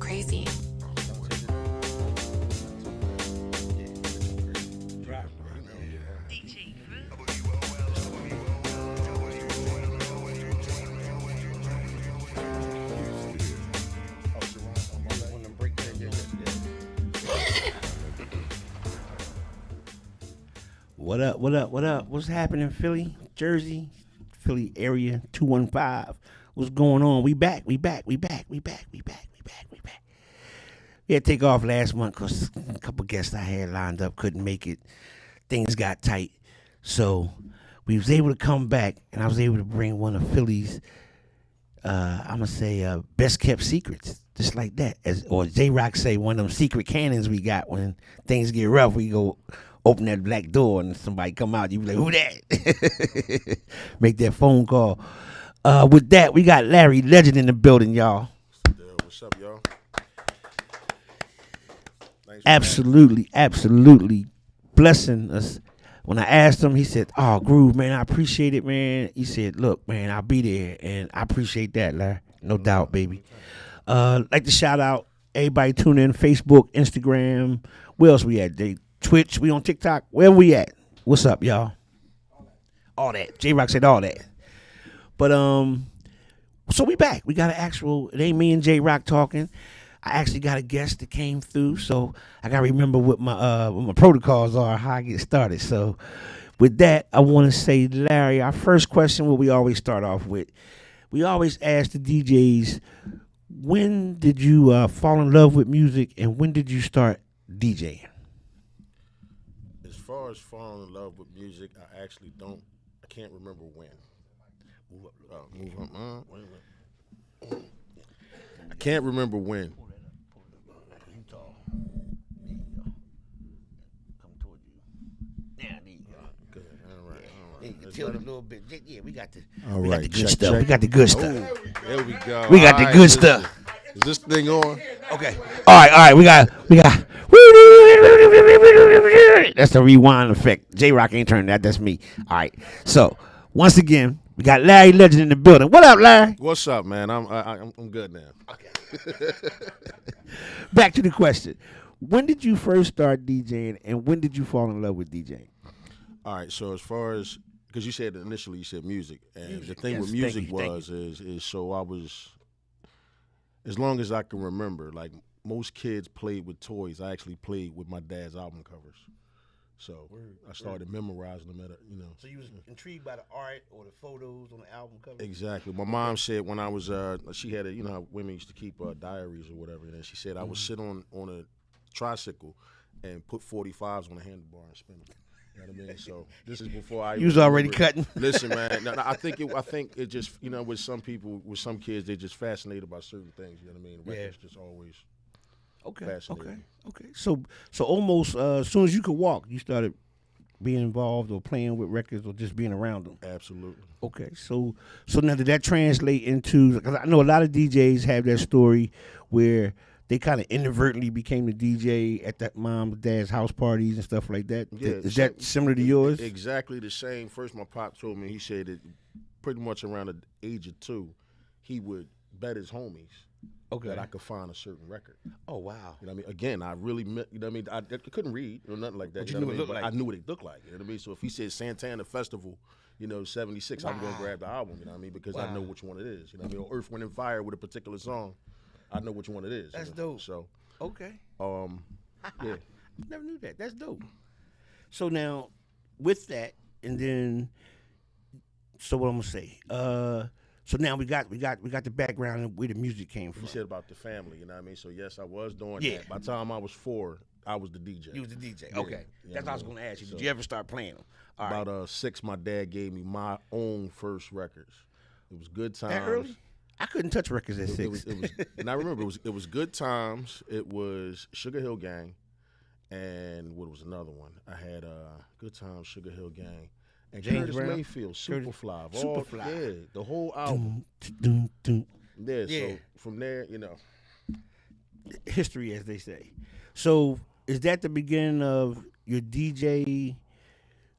crazy. What up? What up? What up? What's happening, Philly, Jersey, Philly area 215? What's going on? We back. We back. We back. We back. We back. We back. We back. We had to take off last month because a couple guests I had lined up couldn't make it. Things got tight, so we was able to come back, and I was able to bring one of Philly's, I'm gonna say, best kept secrets, just like that. Or J Rock say, one of them secret cannons we got when things get rough. We go open that black door and somebody come out, you be like, who that? Make that phone call. With that, we got Larry Legend in the building, y'all. What's up, y'all? Absolutely blessing us. When I asked him, he said, oh, Groove, man, I appreciate it, man. He said, look, man, I'll be there, and I appreciate that, Larry. No doubt, baby. Like to shout out everybody tuning in, Facebook, Instagram. Where else we at, Dave? Twitch, we on TikTok. Where we at? What's up, y'all? All that. J-Rock said all that. But so we back. We got an actual, it ain't me and J-Rock talking. I actually got a guest that came through, so I gotta remember what my protocols are, how I get started. So with that, I wanna say, Larry, our first question, what we always start off with, we always ask the DJs, when did you fall in love with music and when did you start DJing? As far as falling in love with music, I actually I can't remember when. Move up. I can't remember when. Come toward you. There you go. Good. All right. Yeah, tilt a little bit. Yeah, we got the All good stuff. We got the good stuff. There we go. We got the good stuff. Is this thing on? Okay. All right. We got. That's the rewind effect. J-Rock ain't turning that. That's me. All right. So once again, we got Larry Legend in the building. What up, Larry? What's up, man? I'm good now. Okay. Back to the question. When did you first start DJing, and when did you fall in love with DJing? All right. So as far as, because you said initially you said music, and Music, the thing yes, with music thank you. is so I was, as long as I can remember, like most kids played with toys. I actually played with my dad's album covers. So I started memorizing them So you was intrigued by the art or the photos on the album cover? Exactly. My mom said when I was, she had how women used to keep diaries or whatever, and she said I would sit on a tricycle and put 45s on the handlebar and spin them. You know what I mean? So this is before I. You was already cutting. Listen, man. No, I think it just with some people, with some kids, they're just fascinated by certain things. You know what I mean? Records just always. Fascinating. Okay. So almost as soon as you could walk, you started being involved or playing with records or just being around them. Absolutely. Okay. So now did that translate into? Because I know a lot of DJs have that story where they kind of inadvertently became the DJ at that mom and dad's house parties and stuff like that. Yeah, Is that similar to yours? Exactly the same. First, my pop told me, he said that pretty much around the age of 2, he would bet his homies that I could find a certain record. Oh, wow. You know what I mean? Again, I really, you know what I mean? I couldn't read or nothing like that. But you know what I mean? looked But like. I knew what it looked like. You know what I mean? So if he said Santana Festival, 76, I'm going to grab the album, you know what I mean? Because I know which one it is. You know what I mean? Or Earth, Wind, and Fire with a particular song, I know which one it is. That's dope. So, Okay. yeah. Never knew that. That's dope. So now, with that, and then, so what I'm gonna say? So now we got the background and where the music came from. You said about the family, you know what I mean? So yes, I was doing Yeah. that. By the time I was 4, I was the DJ. You was the DJ. Yeah. Okay. Yeah, That's what I was man. gonna ask you. Did So- you ever start playing them? All right. About 6, my dad gave me my own first records. It was Good Times. That early? I couldn't touch records at 6. It was, and I remember it was Good Times. It was Sugar Hill Gang, and what was another one? I had Good Times, Sugar Hill Gang, and James Curtis Brown? Mayfield, Superfly, Superfly. yeah, the whole album. Yeah, Yeah. so from there, History, as they say. So is that the beginning of your DJ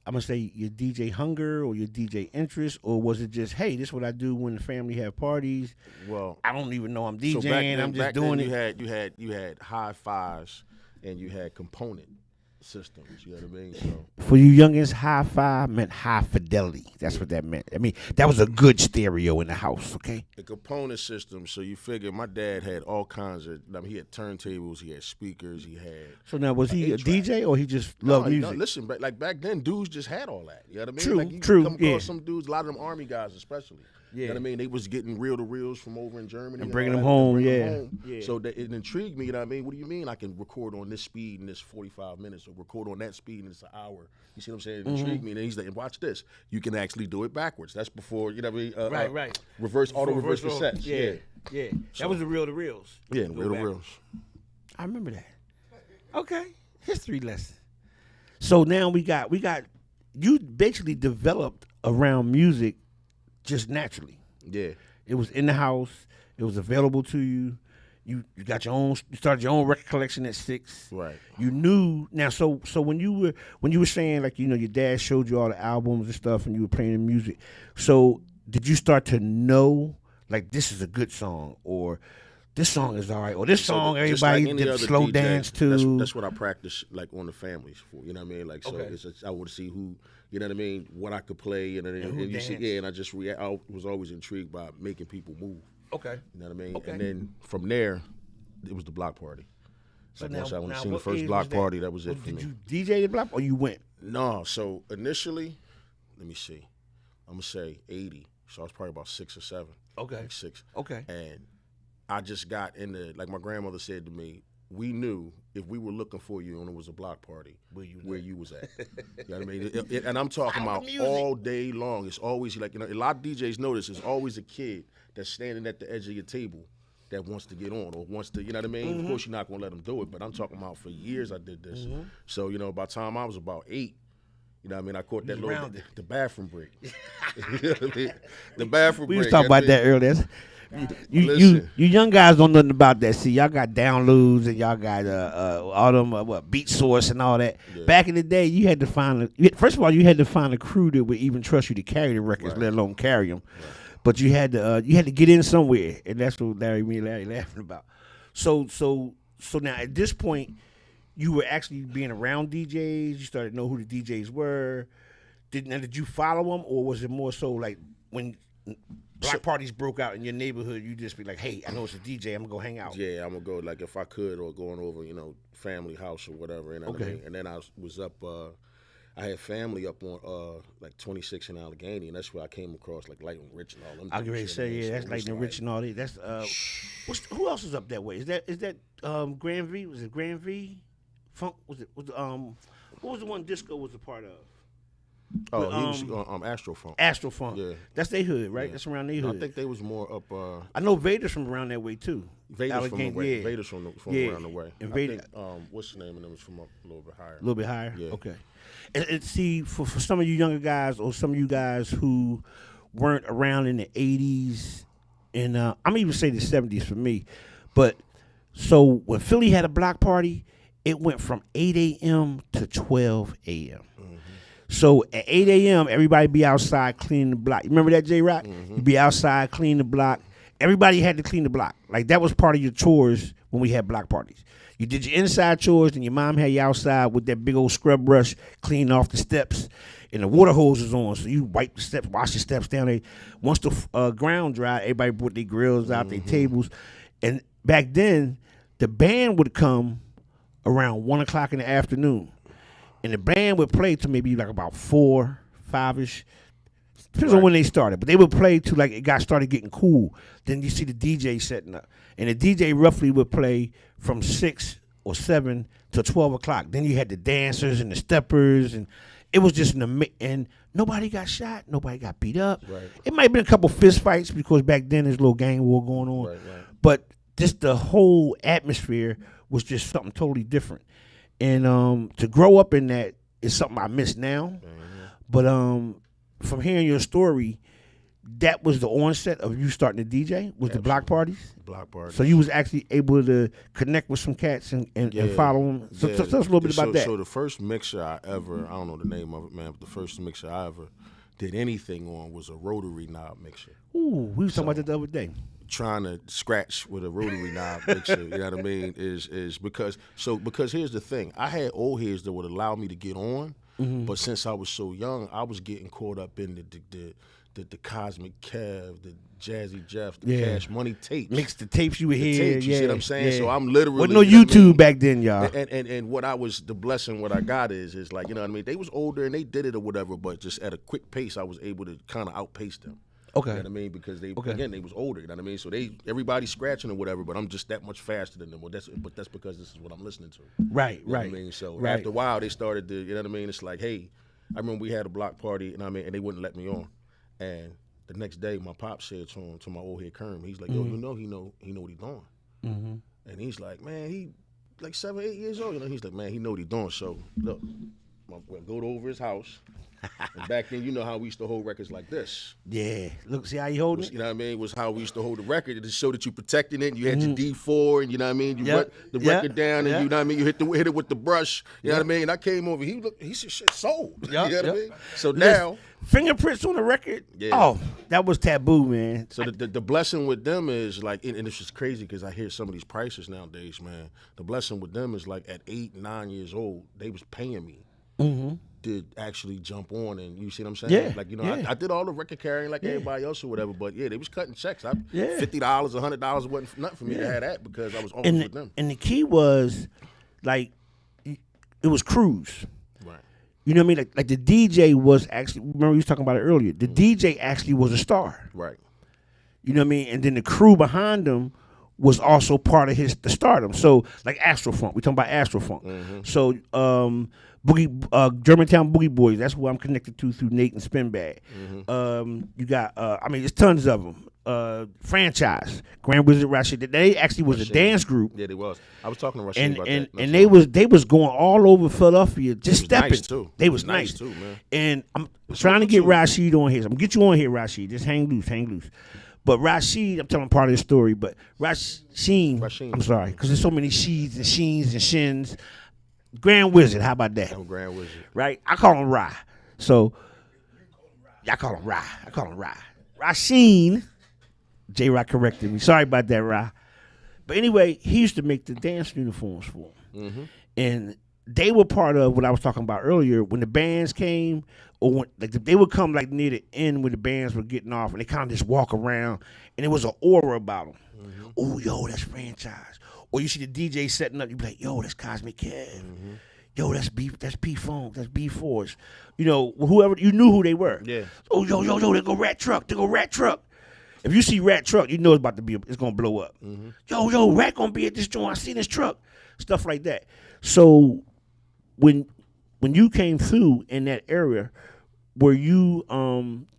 I'm gonna say your DJ hunger or your DJ interest, or was it just, hey, this is what I do when the family have parties? Well, I don't even know I'm DJing. so I'm just doing it. You had hi fives and you had component systems. You know what I mean? So For you youngins, hi-fi meant high fidelity. That's what that meant. I mean, that was a good stereo in the house. Okay. the component system. So you figure my dad had all kinds of. I mean, he had turntables, he had speakers, he had. So now, was he a eight-track. DJ or he just loved music? No, listen, but like back then, dudes just had all that. You know what I mean? True, like you true, Come across yeah. some dudes, a lot of them army guys, especially. Yeah. You know what I mean? They was getting reel to reels from over in Germany And bringing all them that, home, bringing yeah. them home. Yeah. So that it intrigued me. You know what I mean? What do you mean I can record on this speed in this 45 minutes, or record on that speed and it's an hour? You see what I'm saying? It intrigued me. And then he's like, and watch this. You can actually do it backwards. That's before, you know what I mean? Right. Reverse cassettes. Yeah. That was the reel to reels. Yeah, reel to reels. I remember that. Okay. History lesson. So now we got you basically developed around music just naturally. Yeah. It was in the house. It was available to you. You got your own. You started your own record collection at 6. Right. You knew now. So when you were saying, like, your dad showed you all the albums and stuff, and you were playing the music. So did you start to know, like, this is a good song, or this song is all right, or this song just everybody like any did other slow DJ, dance to? That's what I practice, like, on the families for. You know what I mean? Like, so Okay. I would see who, you know what I mean, what I could play, and who you see, danced. and I just I was always intrigued by making people move. Okay. You know what I mean? Okay. And then from there, it was the block party. So Like, now, once I now seen the what first age block was that? party, that was it Well, for did me. you DJ the block, or you went? No, so initially, let me see, I'm gonna say 80. So I was probably about 6 or 7. Okay. Like 6. Okay. And I just got into, like my grandmother said to me, we knew if we were looking for you and it was a block party, where you was at. You know what I mean? And I'm talking about all day long. It's always like, a lot of DJs know this. It's always a kid that's standing at the edge of your table that wants to get on or wants to, you know what I mean? Mm-hmm. Of course, you're not going to let them do it, but I'm talking about for years I did this. Mm-hmm. So, by the time I was about 8, you know what I mean? I caught that was little, around it. the bathroom break. You know what I mean? The bathroom break. We was talking about that earlier. You Listen. young guys don't know nothing about that. See, y'all got downloads and y'all got all them Beat Source and all that. Yeah. Back in the day, you had to find first of all, you had to find a crew that would even trust you to carry the records, Right. let alone carry them. Right. But you had to get in somewhere, and that's what Larry laughing about. So now at this point, you were actually being around DJs. You started to know who the DJs were. Did you follow them, or was it more so like when block parties broke out in your neighborhood, you just be like, hey, I know it's a DJ, I'm gonna go hang out. Yeah, I'm gonna go, like, if I could, or going over, family house or whatever. You know what I mean? And then I was up. I had family up on like 26 in Allegheny, and that's where I came across like Lightning Rich and all them. I was ready to say, yeah, that's Lightning Rich and all that. That's who else is up that way? Is that Grand V? Was it Grand V? Funk? What was the one Disco was a part of? Oh, he was Astrofunk. Astrofunk. Yeah. That's their hood, right? Yeah. That's around their hood. I think they was more up. I know Vader's from around that way too. Vader's from the way. Yeah. Vader's from Yeah. around the way. And I Vader, think, what's the name of them is from up a little bit higher. A little bit higher? Yeah. Okay. And see, for some of you younger guys, or some of you guys who weren't around in the 80s, and I'm even say the 70s for me, but so when Philly had a block party, it went from 8 a.m. to 12 a.m. So at 8 a.m., everybody be outside cleaning the block. You remember that, J-Rock? Mm-hmm. You be outside cleaning the block. Everybody had to clean the block. Like, that was part of your chores when we had block parties. You did your inside chores, and your mom had you outside with that big old scrub brush cleaning off the steps, and the water hose is on, so you wipe the steps, wash the steps down there. Once the ground dried, everybody put their grills out, their tables. And back then, the band would come around 1 o'clock in the afternoon. And the band would play to maybe like about 4, 5-ish. Depends on when they started. But they would play to like it got started getting cool. Then you see the DJ setting up. And the DJ roughly would play from 6 or 7 to 12 o'clock. Then you had the dancers and the steppers. And it was just and nobody got shot. Nobody got beat up. Right. It might have been a couple fist fights because back then there's a little gang war going on. Right. But just the whole atmosphere was just something totally different. And to grow up in that is something I miss now. Mm-hmm. But from hearing your story, that was the onset of you starting to DJ? Was the block parties? Block parties. So you was actually able to connect with some cats and follow them. So tell us a little bit about that. So the first mixer I don't know the name of it, man, but the first mixer I ever did anything on was a rotary knob mixer. Ooh, we was talking about that the other day. Trying to scratch with a rotary knob mixer, you know what I mean, is because here's the thing. I had old heads that would allow me to get on, but since I was so young, I was getting caught up in the Cosmic Kev, the Jazzy Jeff, the Cash Money tapes. Mix the tapes you would hear. You see what I'm saying? So I'm literally wasn't no YouTube back then, y'all. And what I was, the blessing what I got is like, you know what I mean? They was older and they did it or whatever, but just at a quick pace, I was able to kind of outpace them. Okay. You know what I mean? Because they was older, you know what I mean? So everybody's scratching or whatever, but I'm just that much faster than them. But that's because this is what I'm listening to. Right, you know what I mean? So after a while they started to, you know what I mean? It's like, hey, I remember we had a block party, you know what I mean, and they wouldn't let me on. And the next day my pop said to my old head Kerm, he's like, yo, he know what he's doing. And he's like, man, he like 7, 8 years old, you know, he's like, man, he know what he's doing. So look, we'll go over his house. And back then, you know how we used to hold records like this. Yeah. Look, see how you holding it? You know what I mean? Was how we used to hold the record to show that you protecting it. And you had your D4, and you know what I mean? You put the record down, and you know what I mean? You hit it with the brush. You know what I mean? And I came over. He said, shit, sold. You know what I mean? So now, fingerprints on the record. Yeah. Oh, that was taboo, man. So the blessing with them is like, and it's just crazy because I hear some of these prices nowadays, man. The blessing with them is like at 8, 9 years old, they was paying me. To actually jump on, and you see what I'm saying? Yeah, like, you know, I did all the record carrying like everybody else or whatever, but they was cutting checks. $50, $100 wasn't nothing for me to have that because I was always with them. And the key was, like, it was crews. Right. You know what I mean? Like the DJ was actually, remember you was talking about it earlier, the DJ actually was a star. Right. You know what I mean? And then the crew behind him was also part of the stardom. So, like Astrofunk, we talking about Astrofunk. So, Germantown Boogie Boys, that's who I'm connected to through Nate and Spinbag. You got, there's tons of them. Franchise, Grand Wizard Rashid. They actually was a dance group. Yeah, they was. I was talking to Rashid about that. And they was going all over Philadelphia, just stepping. Nice too. They was nice too, man. And I'm trying to get Rashid on here. So I'm gonna get you on here, Rashid. Just hang loose. But Rashid, I'm telling part of the story, but Rashid, I'm sorry, because there's so many she's and sheens and shins. Grand Wizard, how about that? I'm Grand Wizard. Right? I call him Ra. So, I call him Ra. Rasheen, J-Rock corrected me. Sorry about that, Ra. But anyway, he used to make the dance uniforms for him. And they were part of what I was talking about earlier. When the bands came, or when, like they would come like near the end when the bands were getting off, and they kind of just walk around, and there was an aura about them. Oh, yo, that's Franchise. Or you see the DJ setting up, you be like, yo, that's Cosmic Kev. Yo, that's P-Funk, that's B-Force. You know, whoever, you knew who they were. Yeah. Oh, yo, they go Rat Truck. If you see Rat Truck, you know it's gonna blow up. Yo, Rat gonna be at this joint. I see this truck. Stuff like that. So when you came through in that area, were you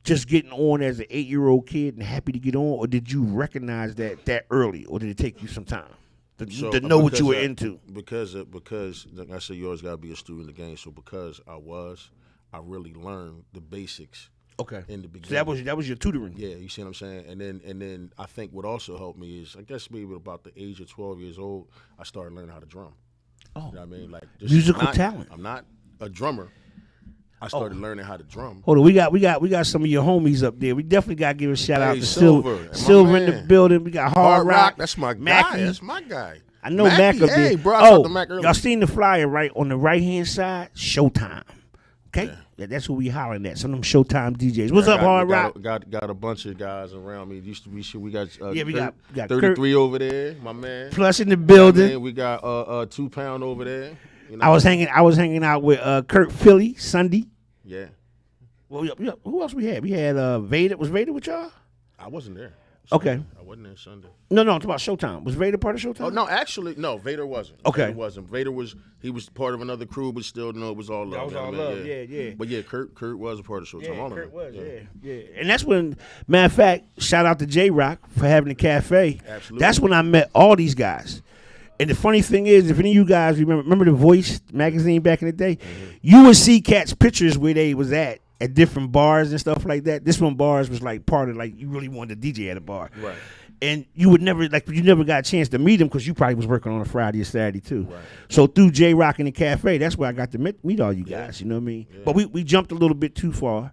just getting on as an 8-year-old kid and happy to get on, or did you recognize that early, or did it take you some time to know what you were into? Because like I said, you always gotta be a student of the game. So because I really learned the basics. Okay. In the beginning. So that was your tutoring. Yeah, you see what I'm saying? And then I think what also helped me is, I guess maybe about the age of 12 years old, I started learning how to drum. Oh. You know what I mean? Like just musical talent. I'm not a drummer. I started learning how to drum. Hold on, we got some of your homies up there. We definitely gotta give a shout out to Silver. Silver in the building. We got Hard Rock. That's my Mackie. guy. That's my guy. I know Mac up there. Hey, bro, I talked to Mac earlier. Y'all seen the flyer right on the right hand side? Showtime. Okay? Yeah, that's who we hollering at. Some of them Showtime DJs. What's up, Hard Rock? Got a bunch of guys around me. It used to be sure we got we got 33 Kurt over there, my man. Plus in the building. We got 2 Pound over there. You know? I was hanging out with Kurt Philly Sunday. Yeah. Well, who else we had? We had Vader. Was Vader with y'all? I wasn't there. Okay. I wasn't there Sunday. No, I'm talking about Showtime. Was Vader part of Showtime? Oh, no, actually, no, Vader wasn't. Okay. Vader wasn't. Vader was part of another crew, but still, no, it was all love. That was all love, yeah. But yeah, Kurt was a part of Showtime. Yeah, Kurt was, yeah. And that's when, matter of fact, shout out to J-Rock for having the cafe. Absolutely. That's when I met all these guys. And the funny thing is, if any of you guys remember The Voice magazine back in the day, you would see cats' pictures where they was at at different bars and stuff like that. This one bars was like part of like you really wanted to DJ at a bar, Right. and you would never you never got a chance to meet him because you probably was working on a Friday or Saturday too. Right. So through J Rock in the Cafe, that's where I got to meet all you guys. Yeah. You know what I mean? Yeah. But we jumped a little bit too far.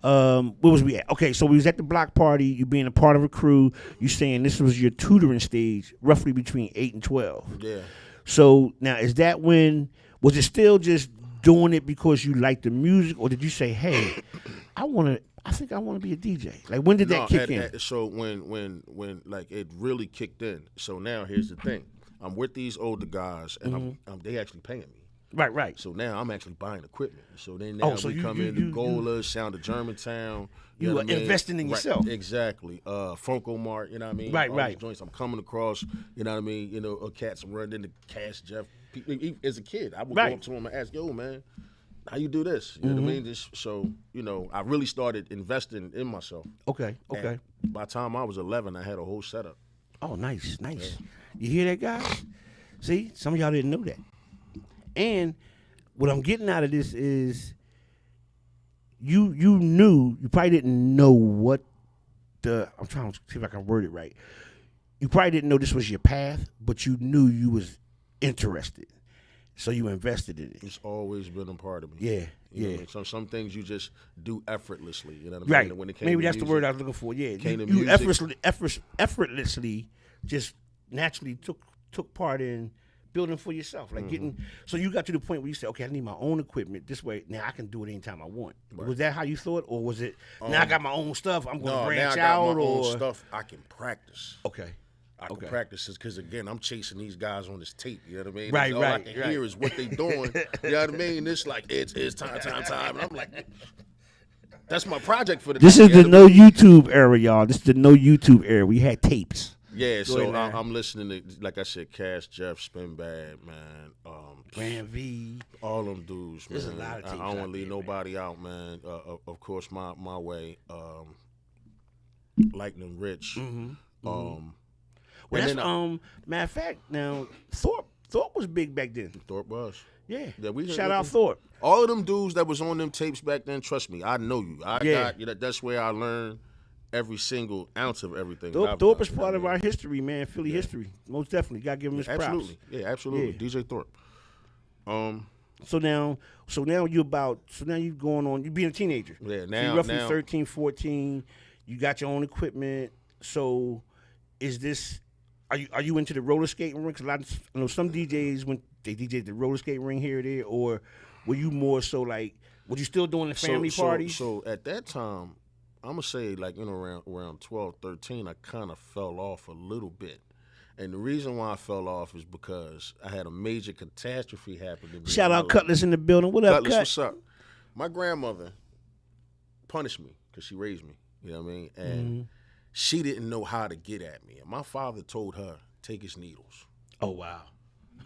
Where was we at? Okay, so we was at the block party. You being a part of a crew. You saying this was your tutoring stage, roughly between 8 and 12. Yeah. So now is that when was it still just doing it because you liked the music, or did you say, hey, I think I want to be a DJ? Like when did that kick in? So when like it really kicked in. So now here's the thing. I'm with these older guys, and they actually paying me. Right. So now I'm actually buying equipment. So then now we come into Gola, Sound of Germantown. You are investing in yourself. Exactly. Funko Mart, you know what I mean? Right. These joints I'm coming across, you know what I mean? You know, cats I'm running into Cash Jeff. As a kid, I would go up to him and ask, yo, man, how you do this? You know what I mean? So, you know, I really started investing in myself. Okay. And by the time I was 11, I had a whole setup. Oh, nice. Yeah. You hear that, guys? See, some of y'all didn't know that. And what I'm getting out of this is you knew, you probably didn't know what I'm trying to see if I can word it right. You probably didn't know this was your path, but you knew you was interested. So you invested in it. It's always been a part of me. Yeah. You know what I mean? So some things you just do effortlessly. You know what I mean? Right. When it came Maybe to that's music, the word I was looking for. Yeah. You effortlessly just naturally took part in building for yourself, like getting. So you got to the point where you said, "Okay, I need my own equipment. This way, now I can do it anytime I want." Right. Was that how you thought, or was it? Now I got my own stuff. I'm going to branch now I out, got my or own stuff. I can practice. Okay. I can practice this because again, I'm chasing these guys on this tape. You know what I mean? Right. All I can hear is what they doing. You know what I mean? It's like it's time, and I'm like, that's my project for the. This is the no YouTube era, y'all. This is the no YouTube era. We had tapes. Yeah, so I'm listening to, like I said, Cash, Jeff, Spin Bad, man. Grand V. All them dudes, man. There's a lot of tapes. I don't want to leave nobody out, man. Of course, my way. Lightning Rich. Well, that's matter of fact. Now Thorpe was big back then. Thorpe was. Yeah. We shout out Thorpe. All of them dudes that was on them tapes back then. Trust me, I know you. That's where I learned every single ounce of everything. Thorpe is part of our history, man. Philly history, most definitely. Got to give him his props. Absolutely. DJ Thorpe. So now you going on. You being a teenager. Yeah. So you're roughly 13, 14. You got your own equipment. So, is this? Are you into the roller skating ring? Because I know some DJs when they DJed the roller skating ring here or there, or were you more so like? Were you still doing the family parties? So at that time, I'm going to say like around 12, 13, I kind of fell off a little bit. And the reason why I fell off is because I had a major catastrophe happen to me. Shout out Cutlass in the building. What up, Cutlass? What's up? My grandmother punished me because she raised me. You know what I mean? And she didn't know how to get at me. And my father told her, take his needles. Oh, wow.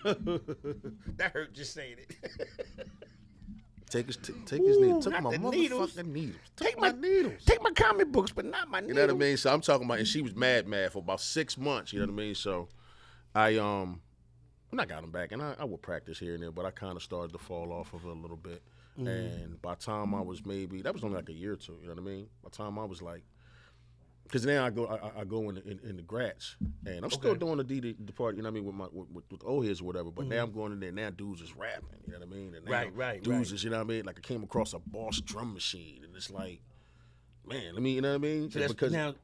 That hurt just saying it. Take his needles. Took my motherfucking needles. Take my needles. Take my comic books, but not my needles. You know what I mean? So I'm talking about, and she was mad for about 6 months. You know what I mean? So when I got them back, and I would practice here and there, but I kind of started to fall off of it a little bit. And by the time I was that was only like a year or two. You know what I mean? By the time I was like, because now I go in the grats, and I'm still doing the part. You know what I mean, with old heads or whatever. But now I'm going in there. Now dudes is rapping. You know what I mean? And now dudes is, you know what I mean. Like I came across a Boss drum machine, and it's like, man, you know what I mean? So because now,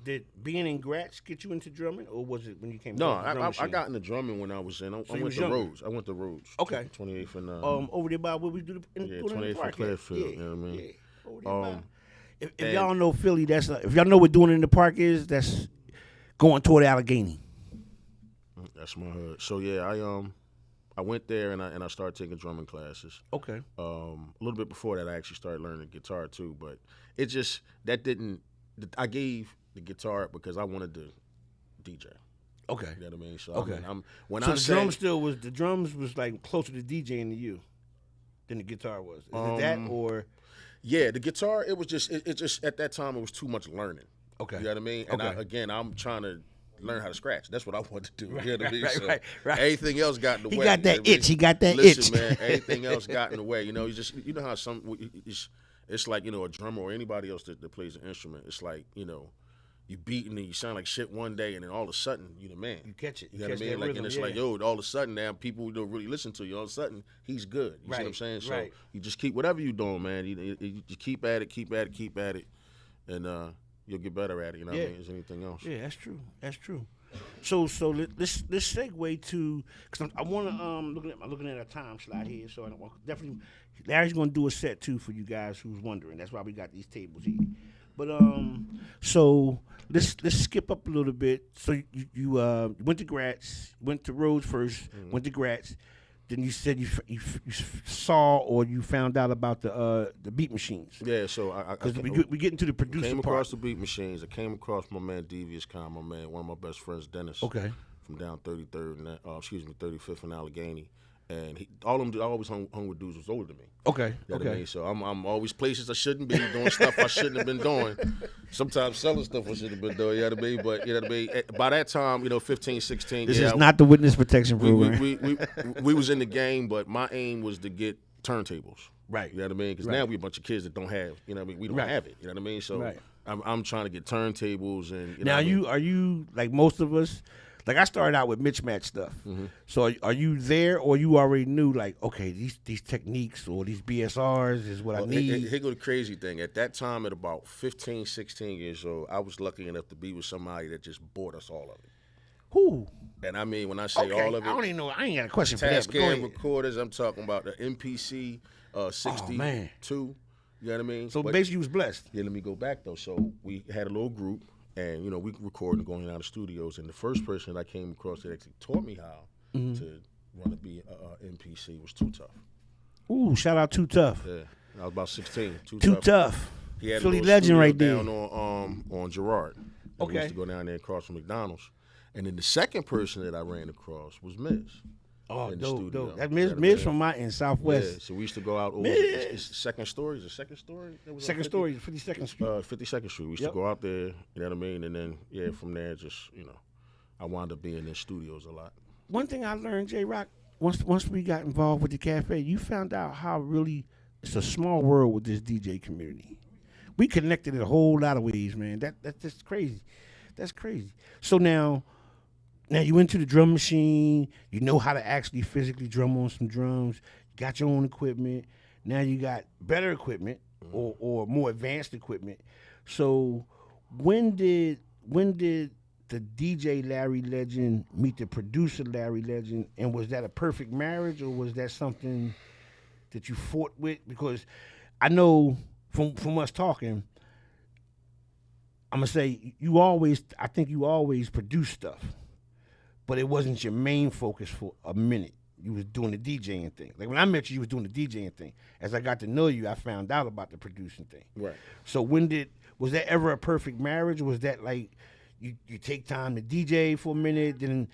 did being in grats get you into drumming, or was it when you came? No, I got into drumming when I was in. I went to Rhodes. Okay. 28th and over there by where we do the 28th and Clearfield. You know what I mean? Yeah. Over there if y'all know Philly, if y'all know what doing in the park is, that's going toward Allegheny. That's my hood. So yeah, I went there and I started taking drumming classes. Okay. A little bit before that, I actually started learning guitar too, but it just I gave the guitar because I wanted to DJ. Okay. You know what I mean? So okay. The drums was like closer to DJing to you than the guitar was. Is it that or? Yeah, the guitar, it was just at that time it was too much learning. Okay. You know what I mean? And I'm trying to learn how to scratch. That's what I want to do. Right, you know what I mean? Right. Everything else got in the way. He got that itch. He got that Listen, itch. man, everything else got in the way. You know, you know how it's like, a drummer or anybody else that plays an instrument. It's like, you beating and you sound like shit one day, and then all of a sudden you the man. You catch it. You know what I mean? Like, rhythm, and it's like, yo, all of a sudden now people don't really listen to you. All of a sudden he's good. You see what I'm saying? So you just keep whatever you doing, man. You keep at it, and you'll get better at it. You know what I mean? As anything else. Yeah, that's true. That's true. So let's segue to, because I want to looking at a time slot here. So I don't definitely Larry's going to do a set too for you guys who's wondering. That's why we got these tables here. But so let's skip up a little bit. So you went to Gratz, went to Rhodes first, went to Gratz. Then you said you saw or you found out about the beat machines. Yeah, so because we get into the producer came part. across the beat machines. I came across my man Devious Con, my man, one of my best friends, Dennis. Okay. From down 33rd and 35th in Allegheny. And all them, I always hung with dudes who was older than me. Okay. You know okay. what I mean? So I'm always places I shouldn't be, doing stuff I shouldn't have been doing. Sometimes selling stuff I should have been doing. You know what I mean? But you know what I mean? By that time, 15, 16. This is not the witness protection program. We was in the game, but my aim was to get turntables. Right. You know what I mean? Because now we a bunch of kids that don't have. You know what I mean? We don't have it. You know what I mean? So I'm trying to get turntables and. Now are you like most of us? Like I started out with mismatch stuff. Mm-hmm. So are you there, or you already knew like, okay, these techniques or these BSRs is what I need? Here go the crazy thing. At that time, at about 15, 16 years old, I was lucky enough to be with somebody that just bought us all of it. Who? And I mean, when I say all of it, I don't even know. I ain't got a question for that. Tascam recorders. I'm talking about the MPC 62. Man. You know what I mean? So basically, you was blessed. Yeah, let me go back though. So we had a little group. And, we recorded and going out of studios. And the first person that I came across that actually taught me how to run a MPC was Too Tough. Ooh, shout out Too Tough. Yeah, I was about 16. Too Tough. He had Philly a legend right there. Down on Girard. We used to go down there across from McDonald's. And then the second person that I ran across was Miz. Oh, dope. That's Miz from my in Southwest. Yeah, so we used to go out over it's second story. Is it second story? Second story, 52nd Street. 52nd Street. We used to go out there, you know what I mean? And then, from there, just, I wound up being in studios a lot. One thing I learned, J-Rock, once we got involved with the cafe, you found out how really it's a small world with this DJ community. We connected in a whole lot of ways, man. That's just crazy. That's crazy. So now you went to the drum machine. You know how to actually physically drum on some drums. You got your own equipment. Now you got better equipment or more advanced equipment. So when did the DJ Larry Legend meet the producer Larry Legend? And was that a perfect marriage, or was that something that you fought with? Because I know from us talking, I'm gonna say I think you always produce stuff. But it wasn't your main focus for a minute. You was doing the DJing thing. Like when I met you was doing the DJing thing. As I got to know you, I found out about the producing thing. Right. So was that ever a perfect marriage? Or was that like you take time to DJ for a minute, then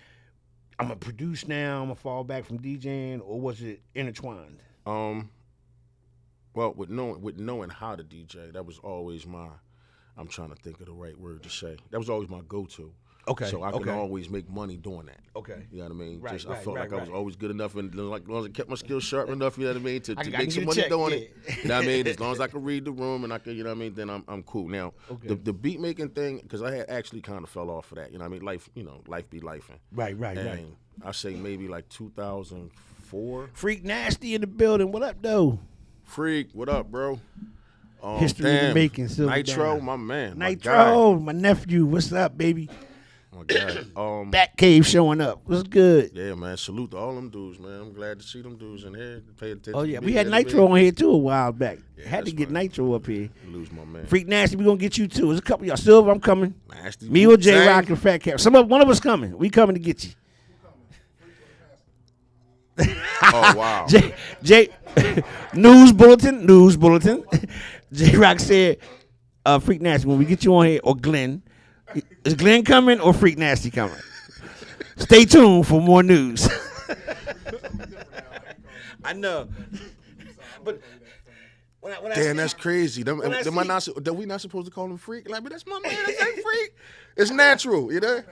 I'm gonna produce now, I'm gonna fall back from DJing, or was it intertwined? Well, with knowing how to DJ, that was always I'm trying to think of the right word to say. That was always my go-to. Okay. So I can always make money doing that. Okay. You know what I mean? Right, I felt like I was right. always good enough, and like as long as I kept my skills sharp enough, you know what I mean, to make some get a money check, doing yeah. it. You know what I mean? As long as I could read the room and I could, you know what I mean, then I'm cool. Now, the beat making thing, because I had actually kind of fell off of that. You know what I mean? Life be lifing. Right. And I say maybe like 2004. Freak Nasty in the building. What up, though? Freak, what up, bro? History in the making. Nitro, my man. Nitro, my nephew. What's up, baby? Oh my God. Batcave showing up. What's good? Yeah, man. Salute to all them dudes, man. I'm glad to see them dudes in here. Pay attention. Oh, yeah. We had Nitro on here, too, a while back. Yeah, had to get Nitro up here. Lose my man. Freak Nasty, we going to get you, too. There's a couple of y'all. Silver, I'm coming. Nasty. Me or J-Rock and Fat Cap. One of us coming. We coming to get you. Oh, wow. News bulletin. J-Rock said, Freak Nasty, when we get you on here, or Glenn, is Glenn coming or Freak Nasty coming? Stay tuned for more news. I know. But damn, that's crazy. We not supposed to call him Freak? Like, but that's my man. That's ain't Freak. It's natural, you know?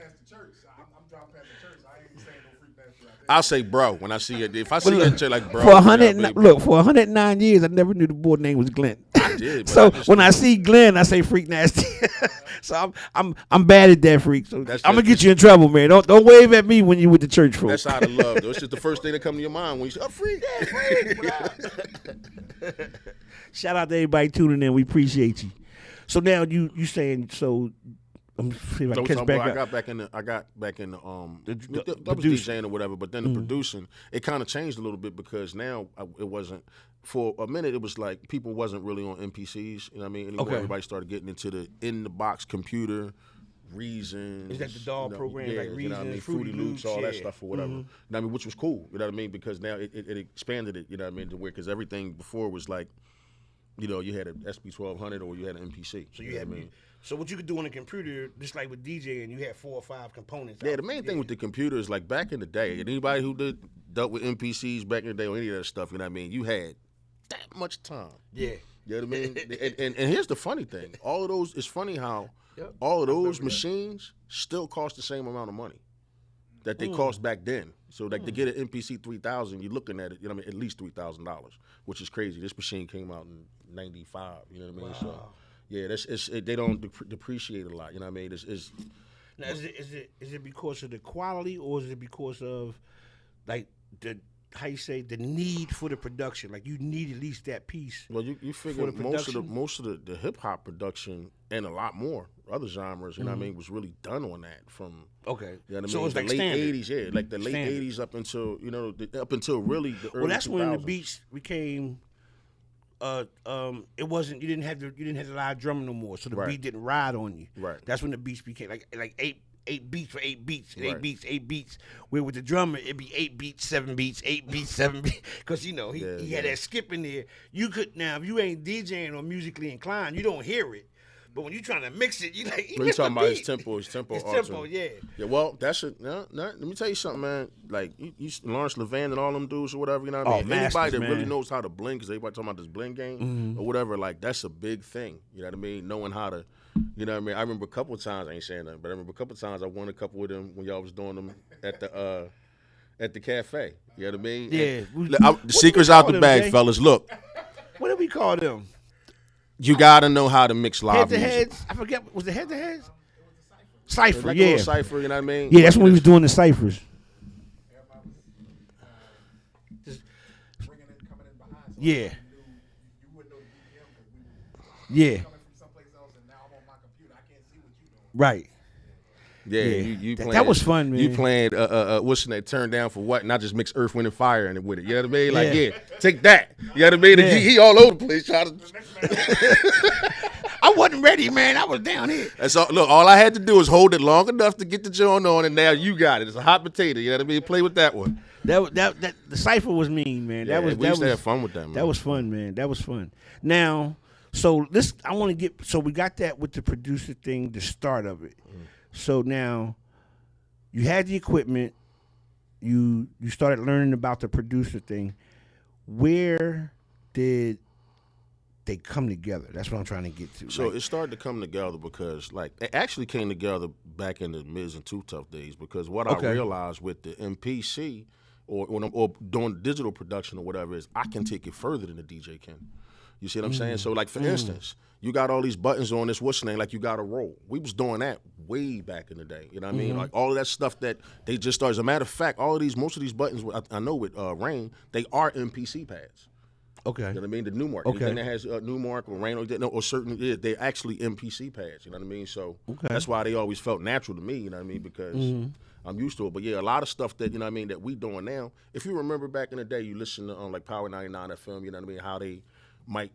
I'll say bro when I see it. If I see it, like bro. For 109 years, I never knew the boy name was Glenn. I did. But So when I see Glenn, I say Freak Nasty. So I'm bad at that, Freak. So I'm gonna get you in trouble, man. Don't wave at me when you with the church folks. That's out of love, though. It's just the first thing that come to your mind when you say, "Oh, Freak." Yeah, Freak. Shout out to everybody tuning in. We appreciate you. So now you saying so. I'm see if I catch back up. I got back in the I was DJing or whatever, but then the producing, it kind of changed a little bit because now it wasn't, for a minute it was like people wasn't really on MPCs, you know what I mean? Anymore. Everybody started getting into the in-the-box computer, Reasons. Is that the DAW program, like Reasons, you know what I mean? Fruity Loops, all that stuff or whatever. You know what I mean? Which was cool, you know what I mean? Because now it expanded it, you know what I mean, to where, because everything before was like, you know, you had an SB1200 or you had an MPC. So you had, what I mean? So what you could do on a computer, just like with DJing, you had 4 or 5 components. Yeah, the main thing with the computer is like back in the day, and anybody who dealt with MPCs back in the day or any of that stuff, you know what I mean, you had that much time. Yeah. You know what I mean? and here's the funny thing. All of those, it's funny how all of those machines still cost the same amount of money that they cost back then. So like to get an MPC 3000, you're looking at it, you know what I mean, at least $3,000, which is crazy. This machine came out in 95, you know what I mean? Wow. So yeah, they don't depreciate a lot, you know what I mean? Now, is it because of the quality, or is it because of like the, how you say, the need for the production? Like you need at least that piece. Well, you figure most of the hip hop production and a lot more other genres, you know what I mean, was really done on that from you know what I mean? It's the like late standard. 80s, like the late 80s up until up until really the early 2000s. Well, that's when the beats became. It wasn't, you didn't have to live drumming no more, so the beat didn't ride on you. Right. That's when the beats became like eight beats for 8 beats, and 8 beats. Where with the drummer, it'd be 8 beats, 7 beats, 8 beats, 7 beats. Because you know he had that skip in there. You could, now if you ain't DJing or musically inclined, you don't hear it. But when you're trying to mix it, you like. You're talking about his tempo. His tempo, yeah. Well, that's it. Let me tell you something, man. Like you Lawrence Levan and all them dudes or whatever. You know what I mean? Anybody that really knows how to blend, because everybody talking about this blend game or whatever. Like that's a big thing. You know what I mean? Knowing how to. You know what I mean? I remember a couple of times, I ain't saying nothing, but I remember a couple of times I won a couple with them when y'all was doing them at the cafe. You know what I mean? Yeah. The secret's out the bag, fellas. Look. What do we call them? You gotta know how to mix live music. Head-to-heads? I forget. Was it head-to-heads? Cypher, like a little cypher, you know what I mean? Yeah, that's when we was doing the ciphers. Yeah. Yeah. Right. Yeah, you playing, that was fun, man. You playing what's the name? Turn down for what? Not just mix Earth, Wind, and Fire and with it. You know what I mean? Like, take that. You know what I mean? Yeah. He all over the place trying to. I wasn't ready, man. I was down here. And so look, all I had to do was hold it long enough to get the joint on, and now you got it. It's a hot potato. You know what I mean? Play with that one. That the cipher was mean, man. Yeah, we used to have fun with that, man. That was fun, man. That was fun. Now, so I want to get. So we got that with the producer thing, the start of it. So now, you had the equipment. You started learning about the producer thing. Where did they come together? That's what I'm trying to get to. So it started to come together because, like, it actually came together back in the Miz and Too Tough days. Because what I realized with the MPC or doing digital production or whatever is, I can take it further than the DJ can. You see what I'm saying? So, like, for instance, you got all these buttons on this, what's the name? Like, you got a roll. We was doing that way back in the day. You know what I mean? Like, all of that stuff that they just started. As a matter of fact, most of these buttons, I know with Rain, they are MPC pads. Okay. You know what I mean? The Newmark. Okay. Anything that has Newmark or Rain or certain, they're actually MPC pads. You know what I mean? So that's why they always felt natural to me. You know what I mean? Because I'm used to it. But yeah, a lot of stuff that, you know what I mean, that we doing now. If you remember back in the day, you listen to like Power 99 FM. You know what I mean? How they might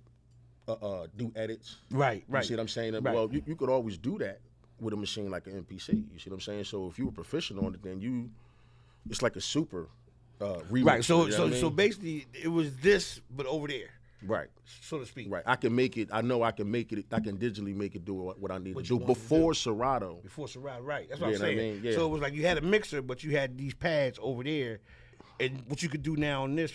do edits. Right. You see what I'm saying? Right. Well, you could always do that with a machine like an MPC. You see what I'm saying? So if you were proficient on it, then it's like a super remix. Right. So you know what I mean? So basically, it was this, but over there. Right. So to speak. Right. I can make it. I know I can make it. I can digitally make it do what I need to do before Serato. Before Serato, right. That's what I'm saying. I mean? Yeah. So it was like you had a mixer, but you had these pads over there. And what you could do now on this,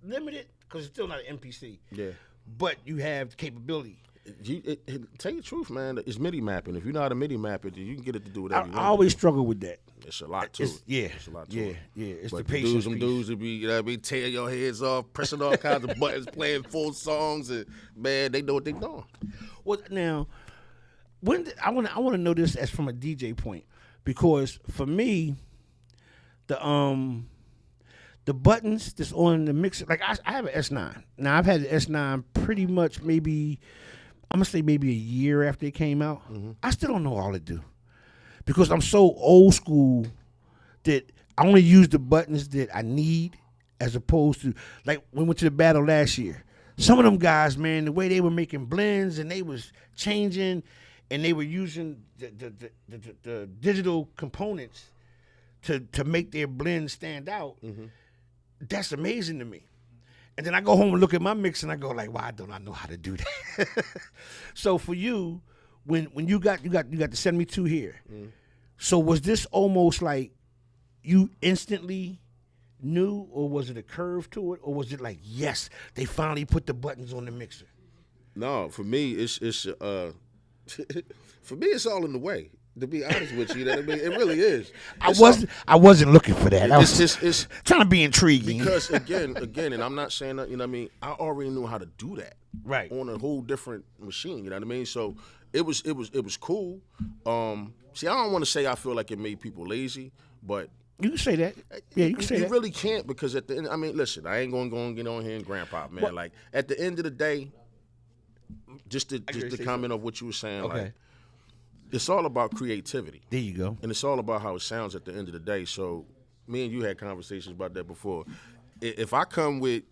limited, because it's still not an MPC. Yeah. But you have the capability. Tell you the truth, man. It's MIDI mapping. If you know how to MIDI map it, you can get it to do whatever you want. I always struggle with that. It's a lot to it. Yeah, It's a lot to it. Yeah. It's But the patience. them dudes that be, you know what I mean, tear your heads off, pressing all kinds of buttons, playing full songs, and man, they know what they doing. Well, now, I want to know this as from a DJ point, because for me, the buttons that's on the mixer, like I have an S9. Now I've had the S9 pretty much maybe I'm gonna say maybe a year after it came out. Mm-hmm. I still don't know all it do, because I'm so old school that I only use the buttons that I need, as opposed to, like, when we went to the battle last year. Some of them guys, man, the way they were making blends and they was changing, and they were using the digital components to make their blend stand out. Mm-hmm. That's amazing to me. And then I go home and look at my mix and I go like, why don't I know how to do that? So for you, when you got the 72 here, so was this almost like you instantly knew, or was it a curve to it, or was it like, yes, they finally put the buttons on the mixer? No, for me, it's for me, it's all in the way. To be honest with you, it really is. I wasn't looking for that. It's trying to be intriguing. Because again, and I'm not saying that, you know what I mean, I already knew how to do that. Right. On a whole different machine, you know what I mean? So it was cool. See, I don't want to say I feel like it made people lazy, but you can say that. Yeah, you can say that. You really can't, because at the end, I mean, listen, I ain't going to get on here and grandpa, man. What? Like, at the end of the day, just to comment on what you were saying, okay. Like, it's all about creativity. There you go. And it's all about how it sounds at the end of the day. So me and you had conversations about that before. If I come with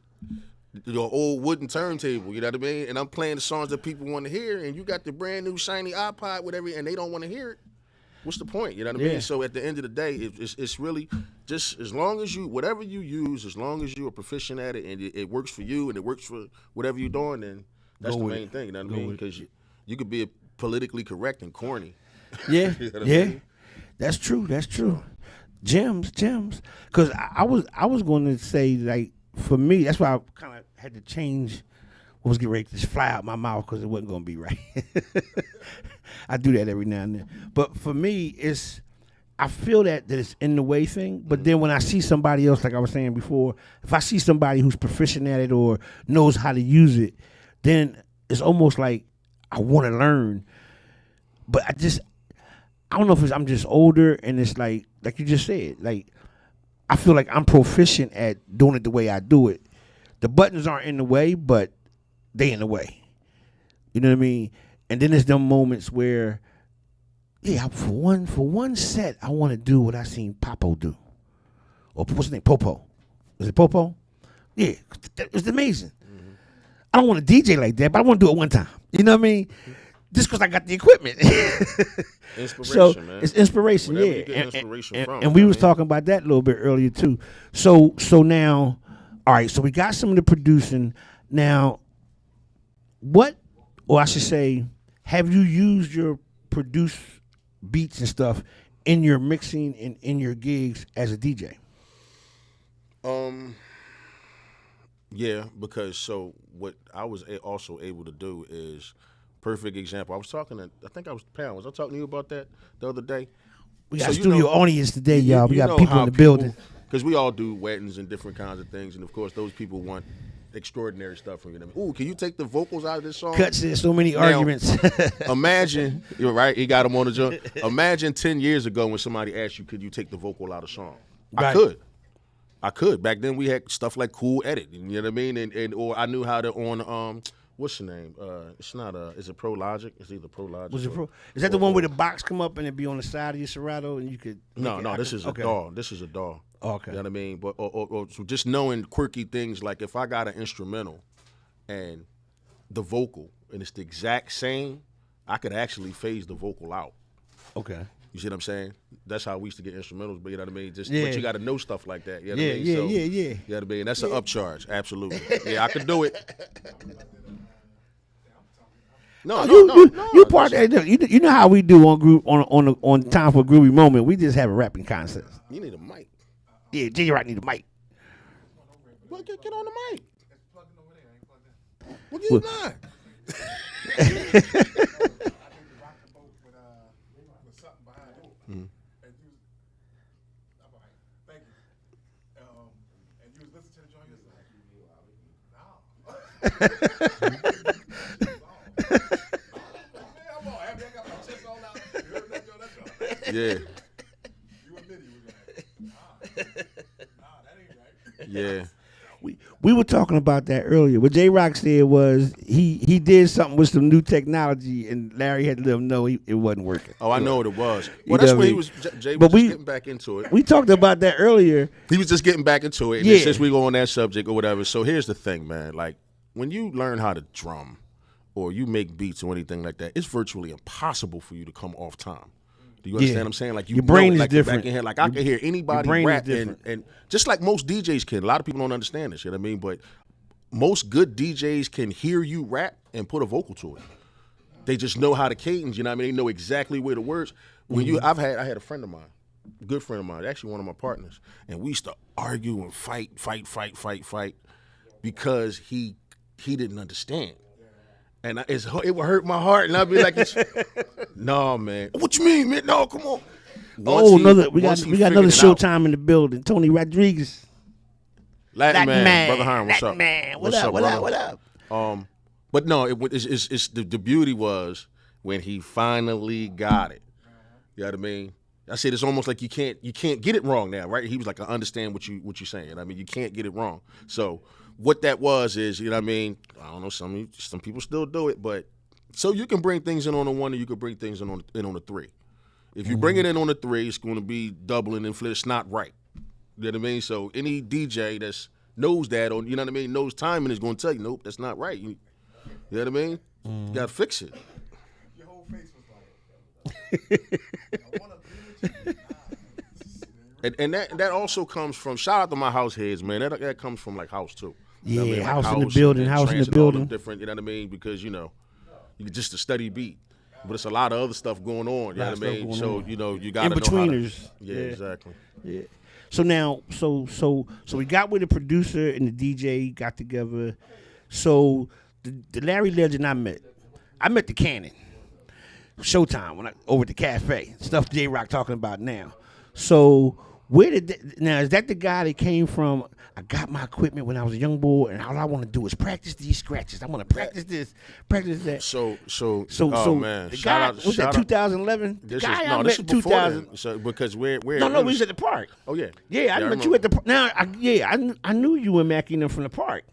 your old wooden turntable, you know what I mean, and I'm playing the songs that people want to hear, and you got the brand new shiny iPod, whatever, and they don't want to hear it, what's the point? You know what I mean? So at the end of the day, it's really just, as long as you, whatever you use, as long as you are proficient at it and it works for you and it works for whatever you're doing, then that's the main thing. You know what I mean? Because you could be politically correct and corny. Yeah, you know what yeah, I mean? That's true. Gems. Because I was going to say, like, for me, that's why I kind of had to change. I was getting ready to just fly out my mouth because it wasn't going to be right. I do that every now and then. But for me, I feel that it's in the way thing. But then when I see somebody else, like I was saying before, if I see somebody who's proficient at it or knows how to use it, then it's almost like I want to learn. But I don't know if I'm just older, and it's like you just said, like, I feel like I'm proficient at doing it the way I do it. The buttons aren't in the way, but they in the way. You know what I mean? And then there's them moments where, yeah, for one set, I want to do what I seen Popo do. Or what's his name? Popo. Is it Popo? Yeah, it was amazing. Mm-hmm. I don't want to DJ like that, but I want to do it one time. You know what I mean? Just because I got the equipment. Inspiration, so, man. It's inspiration, Whatever yeah. you get inspiration from. And we was talking about that a little bit earlier too. So now, all right, so we got some of the producing. Now, or I should say, have you used your produced beats and stuff in your mixing and in your gigs as a DJ? Yeah, because so what I was also able to do is, perfect example. I was talking to, I think I was Pound. Was I talking to you about that the other day? We got studio audience today, y'all. We got people in the building. Because we all do weddings and different kinds of things, and of course those people want extraordinary stuff from you. Ooh, can you take the vocals out of this song? Cuts in so many arguments. Imagine, you're right, he got them on the joint. Imagine 10 years ago when somebody asked you, could you take the vocal out of a song? Right. I could. Back then we had stuff like Cool Edit, you know what I mean? And or I knew how to on what's the name? It's not is it Pro Logic? It's either Pro Logic. Was it Pro? Is that the one where the box come up and it be on the side of your Serato and you could? No, this is a DAW. This is a DAW. Oh, okay. You know what I mean? But or so just knowing quirky things, like if I got an instrumental and the vocal and it's the exact same, I could actually phase the vocal out. Okay. You see what I'm saying? That's how we used to get instrumentals, but you know what I mean? But you got to know stuff like that. You know what I mean? Yeah. You know what I mean? That's an upcharge, absolutely. Yeah, I could do it. No. You part. You know how we do on group on Time for a Groovy Moment. We just have a rapping contest. You need a mic. Yeah, J Rock need a mic. Well, get on the mic. Well, get mine. Yeah. Yeah. We were talking about that earlier. What J Rock said was he did something with some new technology, and Larry had to let him know it wasn't working. Oh, I know what it was. You Well, that's know when what I he mean? was. Jay But was just getting back into it. We talked about that earlier. He was just getting back into it. And Yeah. since we go on that subject or whatever, so here's the thing, man. Like, when you learn how to drum or you make beats or anything like that, it's virtually impossible for you to come off time. Do you understand what I'm saying? Like, you Your brain know, is like you're different. back in here. Like, I can hear anybody brain is rap, different. and just like most DJs can. A lot of people don't understand this, you know what I mean? But most good DJs can hear you rap and put a vocal to it. They just know how to cadence, you know what I mean? They know exactly where the words. When I had a friend of mine, a good friend of mine, actually one of my partners, and we used to argue and fight, because he didn't understand. And it would hurt my heart, and I'd be like, "No, man, what you mean, man? No, come on." We got another Showtime in the building. Tony Rodriguez, Latin man, brother Hiram, what's up? Man, What up? But no, it's the beauty was when he finally got it. You know what I mean? I said it's almost like you can't get it wrong now, right? He was like, I understand what you're saying. I mean, you can't get it wrong. So what that was is, you know what I mean? I don't know, some people still do it, but so you can bring things in on a 1 and you can bring things in on a 3. If you bring it in on a 3, it's going to be doubling and flip. It's not right. You know what I mean? So any DJ that knows that, or you know what I mean, knows timing is going to tell you, nope, that's not right. You know what I mean? You got to fix it. Your whole face was like, I want to be with you. And that also comes from, shout out to my house heads, man. That comes from like house too. You know what I mean? Like house in the building, and house in the trance and all them building. different, you know what I mean? Because you just a steady beat, but it's a lot of other stuff going on. You know what I mean? So you got to know how to. In-betweeners. Yeah, exactly. Yeah. So now, so we got with the producer and the DJ got together. So the Larry Legend I met the Cannon, Showtime over at the cafe. Stuff J Rock talking about now. So is that the guy that came from? I got my equipment when I was a young boy, and all I want to do is practice these scratches. I want to practice this, practice that. So, man, the shout guy out, was that 2011. This the guy is I no, met this is in before 2000. then. So because we're we was at the park. Oh yeah, Yeah, I met you at the park. Now, I knew you and Mackie and them from the park.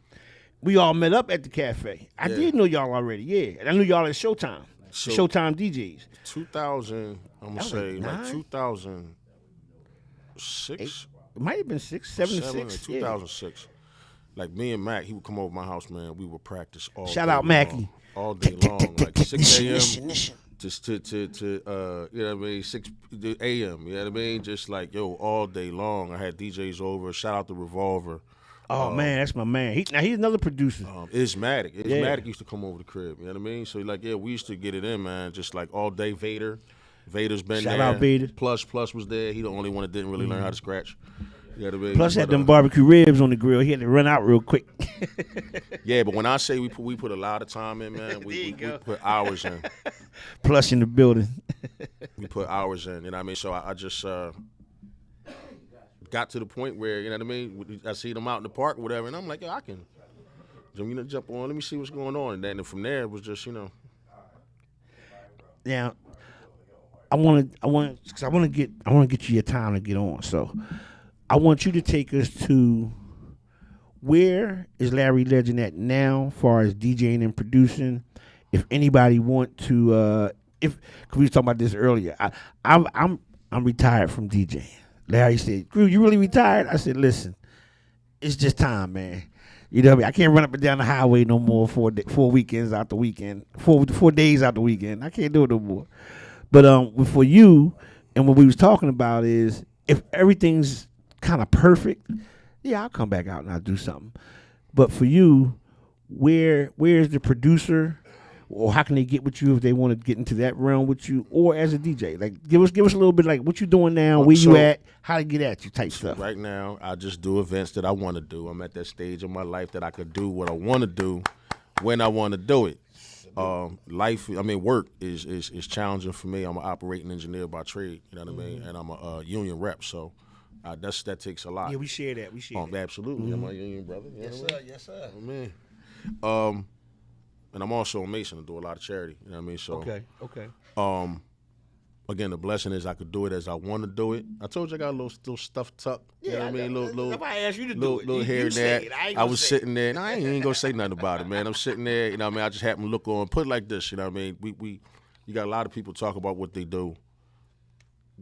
We all met up at the cafe. I did know y'all already, yeah. And I knew y'all at Showtime. So, Showtime DJs. 2000, I'm going to say like 9? 2006. It might have been 7 or 6. 2006. Like me and Mac, he would come over my house, man. We would practice all Shout day out Mackie. All day long. Like 6 a.m. Ignition. Just to you know what I mean, 6 a.m. You know what I mean? Just like, all day long. I had DJs over. Shout out to Revolver. Oh, man, that's my man. He's another producer. Ismatic. Ismatic used to come over the crib. You know what I mean? So, like, we used to get it in, man. Just like all day Vader. Vader's been there. Shout out Vader. Plus was there. He the only one that didn't really learn how to scratch. You know what I mean? Plus had them barbecue ribs on the grill. He had to run out real quick. Yeah, but when I say we put a lot of time in, man, we put hours in. Plus in the building. We put hours in, you know what I mean? So I just got to the point where, you know what I mean, I see them out in the park or whatever, and I'm like, I can jump on, let me see what's going on. And then from there, it was just, Now, I want to get you your time to get on. So I want you to take us to where is Larry Legend at now, as far as DJing and producing. If anybody want to, cause we was talking about this earlier. I'm retired from DJing. Larry said, "Groove, you really retired?" I said, "Listen, it's just time, man. You know what I mean? I can't run up and down the highway no more 4 weekends out the weekend, 4 days out the weekend. I can't do it no more." But for you, and what we was talking about is, if everything's kind of perfect, yeah, I'll come back out and I'll do something. But for you, where is the producer, or how can they get with you if they want to get into that realm with you, or as a DJ? Like, give us a little bit, like, what you doing now, where you at, how to get at you type stuff. Right now, I just do events that I want to do. I'm at that stage of my life that I could do what I want to do when I want to do it. Life, I mean, work is challenging for me. I'm an operating engineer by trade, you know what I mean? And I'm a union rep, so that takes a lot. Yeah, we share that. Absolutely. I'm a union brother. You know Yes, what I sir. mean? Yes, sir. Oh, man. And I'm also a Mason. I do a lot of charity, you know what I mean? So, Okay. Again, the blessing is I could do it as I want to do it. I told you I got a little stuff tucked. You know what I mean? Little. If I asked you to Little, do it, little you here and say there. it. I ain't I gonna was say sitting there, and I ain't gonna say nothing about it, man. I'm sitting there, you know what I mean? I just happen to look on, put it like this, you know what I mean? You got a lot of people talk about what they do.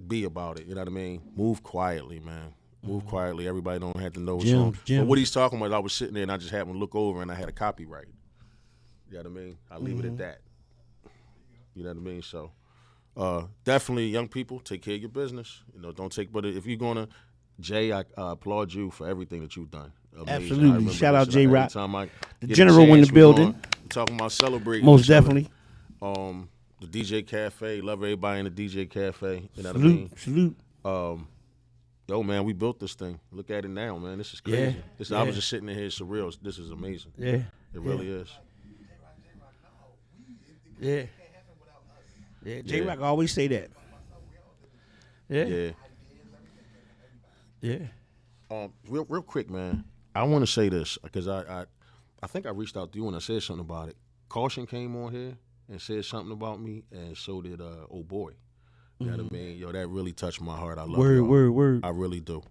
Be about it, you know what I mean? Move quietly, man. Move quietly. Everybody don't have to know what's on. But what he's talking about, I was sitting there, and I just happened to look over, and I had a copyright. You know what I mean? I leave it at that. You know what I mean? So. Definitely, young people, take care of your business. You know, don't take. But if you're gonna, Jay, I applaud you for everything that you've done. Amazing. Absolutely. Shout out J Rock, the general in the building. Talking about celebrating. Most definitely. The DJ Cafe, love everybody in the DJ Cafe. You know what I mean? Salute. Yo, man, we built this thing. Look at it now, man. This is crazy. I was just sitting in here, surreal. This is amazing. Yeah. It really is. Yeah. Yeah, J-Rock always say that. Yeah. Real quick, man. I want to say this because I think I reached out to you and I said something about it. Caution came on here and said something about me, and so did Oh Boy. You know what I mean? Yo, that really touched my heart. I love word. I really do.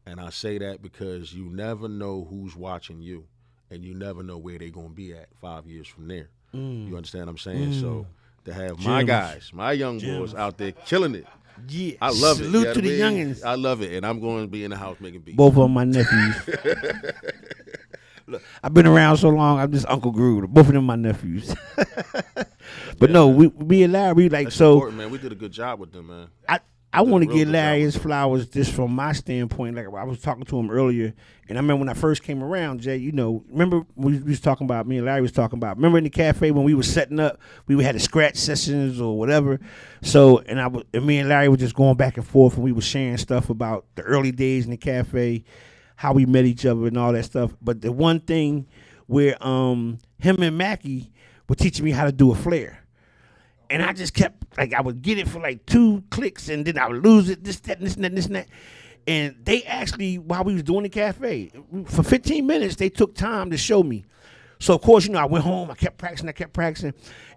And I say that because you never know who's watching you, and you never know where they're going to be at 5 years from there. You understand what I'm saying? So to have my guys, my young boys out there killing it. Yeah. I love it. Salute to the youngins. I love it. And I'm going to be in the house making beats. Both of my nephews. Look, I've been around so long, I'm just Uncle Groove. Both of them my nephews. But no, we and Larry, That's important, man. We did a good job with them, man. I want to give Larry his flowers just from my standpoint. Like I was talking to him earlier, and I remember when I first came around, Jay, you know, remember we was talking about, me and Larry was talking about, remember in the cafe when we were setting up, we had the scratch sessions or whatever. So, and me and Larry were just going back and forth, and we were sharing stuff about the early days in the cafe, how we met each other and all that stuff. But the one thing where him and Mackie were teaching me how to do a flare. And I just kept, like, I would get it for like 2 clicks, and then I would lose it, this, that, this, and that, this, and that. And they actually, while we was doing the cafe, for 15 minutes, they took time to show me. So, of course, you know, I went home, I kept practicing.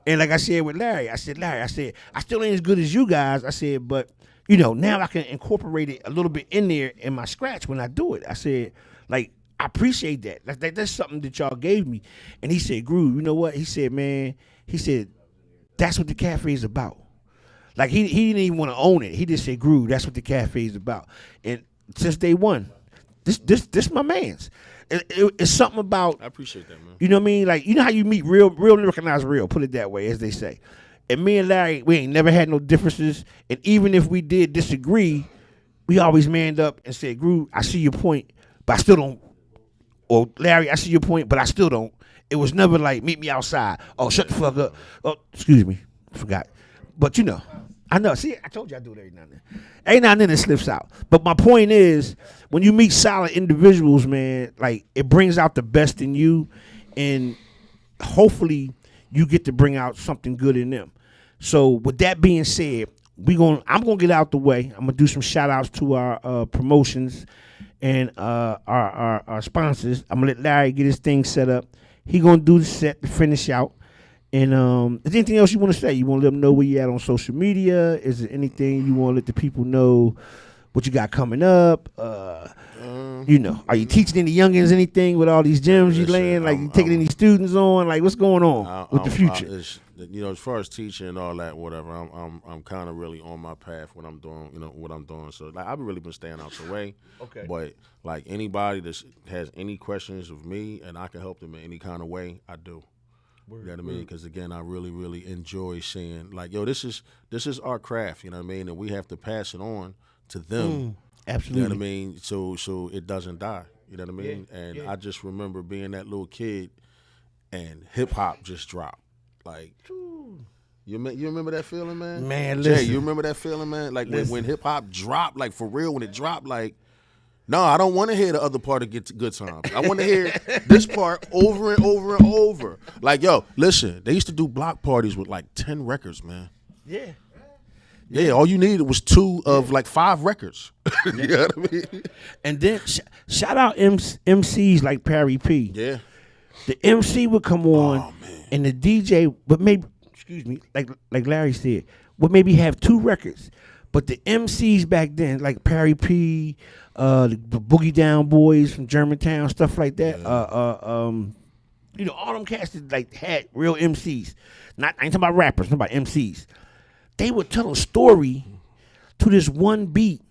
And like I said with Larry, I said, I still ain't as good as you guys. I said, but, you know, now I can incorporate it a little bit in there in my scratch when I do it. I said, like, I appreciate that. That's something that y'all gave me. And he said, Groove, you know what? He said, man, that's what the cafe is about. Like, he didn't even want to own it. He just said, Groove, that's what the cafe is about. And since day one, this my man's. It's something about. I appreciate that, man. You know what I mean? Like, you know how you meet real recognize real, put it that way, as they say. And me and Larry, we ain't never had no differences. And even if we did disagree, we always manned up and said, Groove, I see your point, but I still don't. Or, Larry, I see your point, but I still don't. It was never like, meet me outside. Oh, shut the fuck up. Oh, excuse me. Forgot. But, you know, I know. See, I told you I do it every now and then. Every now and then it slips out. But my point is, when you meet solid individuals, man, like, it brings out the best in you. And hopefully you get to bring out something good in them. So with that being said, I'm going to get out the way. I'm going to do some shout outs to our promotions and our sponsors. I'm going to let Larry get his thing set up. He gonna do the set to finish out. And is there anything else you want to say? You want to let them know where you at on social media? Is there anything you want to let the people know what you got coming up? You know, are you teaching any youngins anything with all these gyms you laying? Like, you taking any students on? Like, what's going on with the future? You know, as far as teaching and all that, whatever, I'm kind of really on my path when I'm doing, you know, what I'm doing. So, like, I've really been staying out the way. Okay. But, like, anybody that has any questions of me and I can help them in any kind of way, I do. You know what I mean? Because, again, I really, really enjoy seeing, like, yo, this is our craft, you know what I mean? And we have to pass it on to them. Absolutely. You know what I mean? So it doesn't die. You know what I mean? Yeah, and yeah. I just remember being that little kid and hip-hop just dropped. Like, you remember that feeling, man? Man, Jay, listen. you remember that feeling, man? Like, when hip-hop dropped, like, for real, when it dropped, like, No, I don't want to hear the other part of Get to Good Times. I want to hear this part over and over and over. Like, yo, listen, they used to do block parties with like 10 records, man. Yeah. Yeah, all you needed was 2 of like 5 records. You know what I mean? And then shout out MCs like Perry P. Yeah. The MC would come on, and the DJ would maybe, like Larry said, would maybe have 2 records. But the MCs back then, like Perry P, the Boogie Down Boys from Germantown, stuff like that. Yeah. You know, all them cats that like had real MCs. I ain't talking about rappers, I'm talking about MCs. They would tell a story to this one beat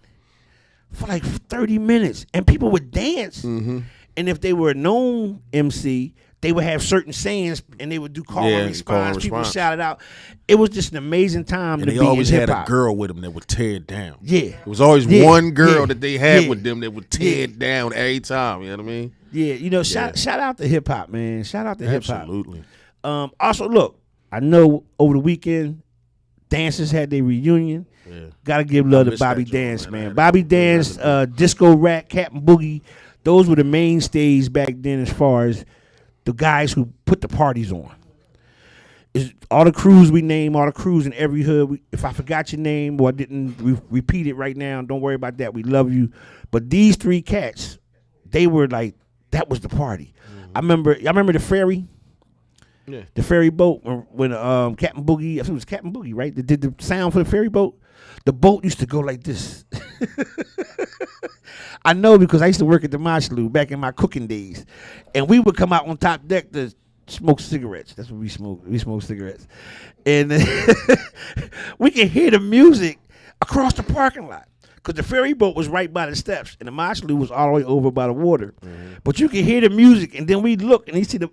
for like 30 minutes, and people would dance. Mm-hmm. And if they were a known MC, they would have certain sayings, and they would do call and response. People shout it out. It was just an amazing time to be in hip-hop. And they always had a girl with them that would tear it down. Yeah. It was always one girl that they had with them that would tear it down every time. You know what I mean? Yeah. You know, shout out to hip-hop, man. Shout out to hip-hop. Absolutely. Also, look, I know over the weekend, Dancers had their reunion. Yeah. Got to give love to Bobby Dance, man. Bobby Dance, Disco Rat, Captain Boogie, those were the mainstays back then as far as the guys who put the parties on. All the crews we name, all the crews in every hood. If I forgot your name or I didn't repeat it right now, don't worry about that. We love you. But these 3 cats, they were like, that was the party. Mm-hmm. I remember the ferry. Yeah. The ferry boat when Captain Boogie, I think it was Captain Boogie, right? That did the sound for the ferry boat. The boat used to go like this. I know because I used to work at the Moshlu back in my cooking days. And we would come out on top deck to smoke cigarettes. That's what we smoked. We smoked cigarettes. And we could hear the music across the parking lot. Because the ferry boat was right by the steps. And the Moshlu was all the way over by the water. Mm-hmm. But you could hear the music. And then we'd look and you see the...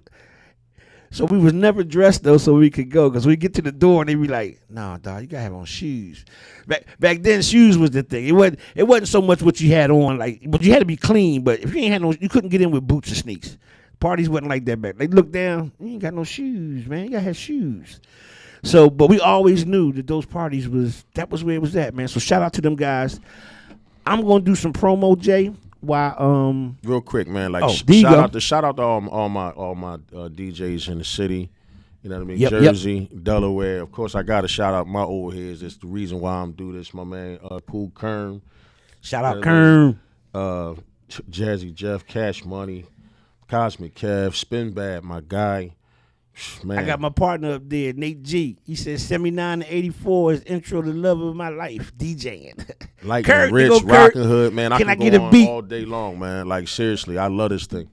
So we was never dressed though, so we could go. Cause we get to the door and they be like, "No, dog, you gotta have on shoes." Back then, shoes was the thing. It wasn't so much what you had on, like, but you had to be clean. But if you ain't had no, you couldn't get in with boots or sneaks. Parties wasn't like that back. They looked down, you ain't got no shoes, man. You gotta have shoes. So, but we always knew that those parties was where it was at, man. So shout out to them guys. I'm gonna do some promo, Jay. Why? Real quick, man. Like shout out to all my DJs in the city. You know what I mean? Jersey, Delaware. Of course, I got to shout out my old heads. It's the reason why I'm do this. My man, Pooh Kern. Shout out Kern. Jazzy Jeff, Cash Money, Cosmic Kev, Spin Bad, my guy. Man. I got my partner up there, Nate G. He says 79 to 84 is intro to the love of my life, DJing. Like Rich, Rockin' Hood, man. I can go get a beat all day long, man. Like seriously, I love this thing.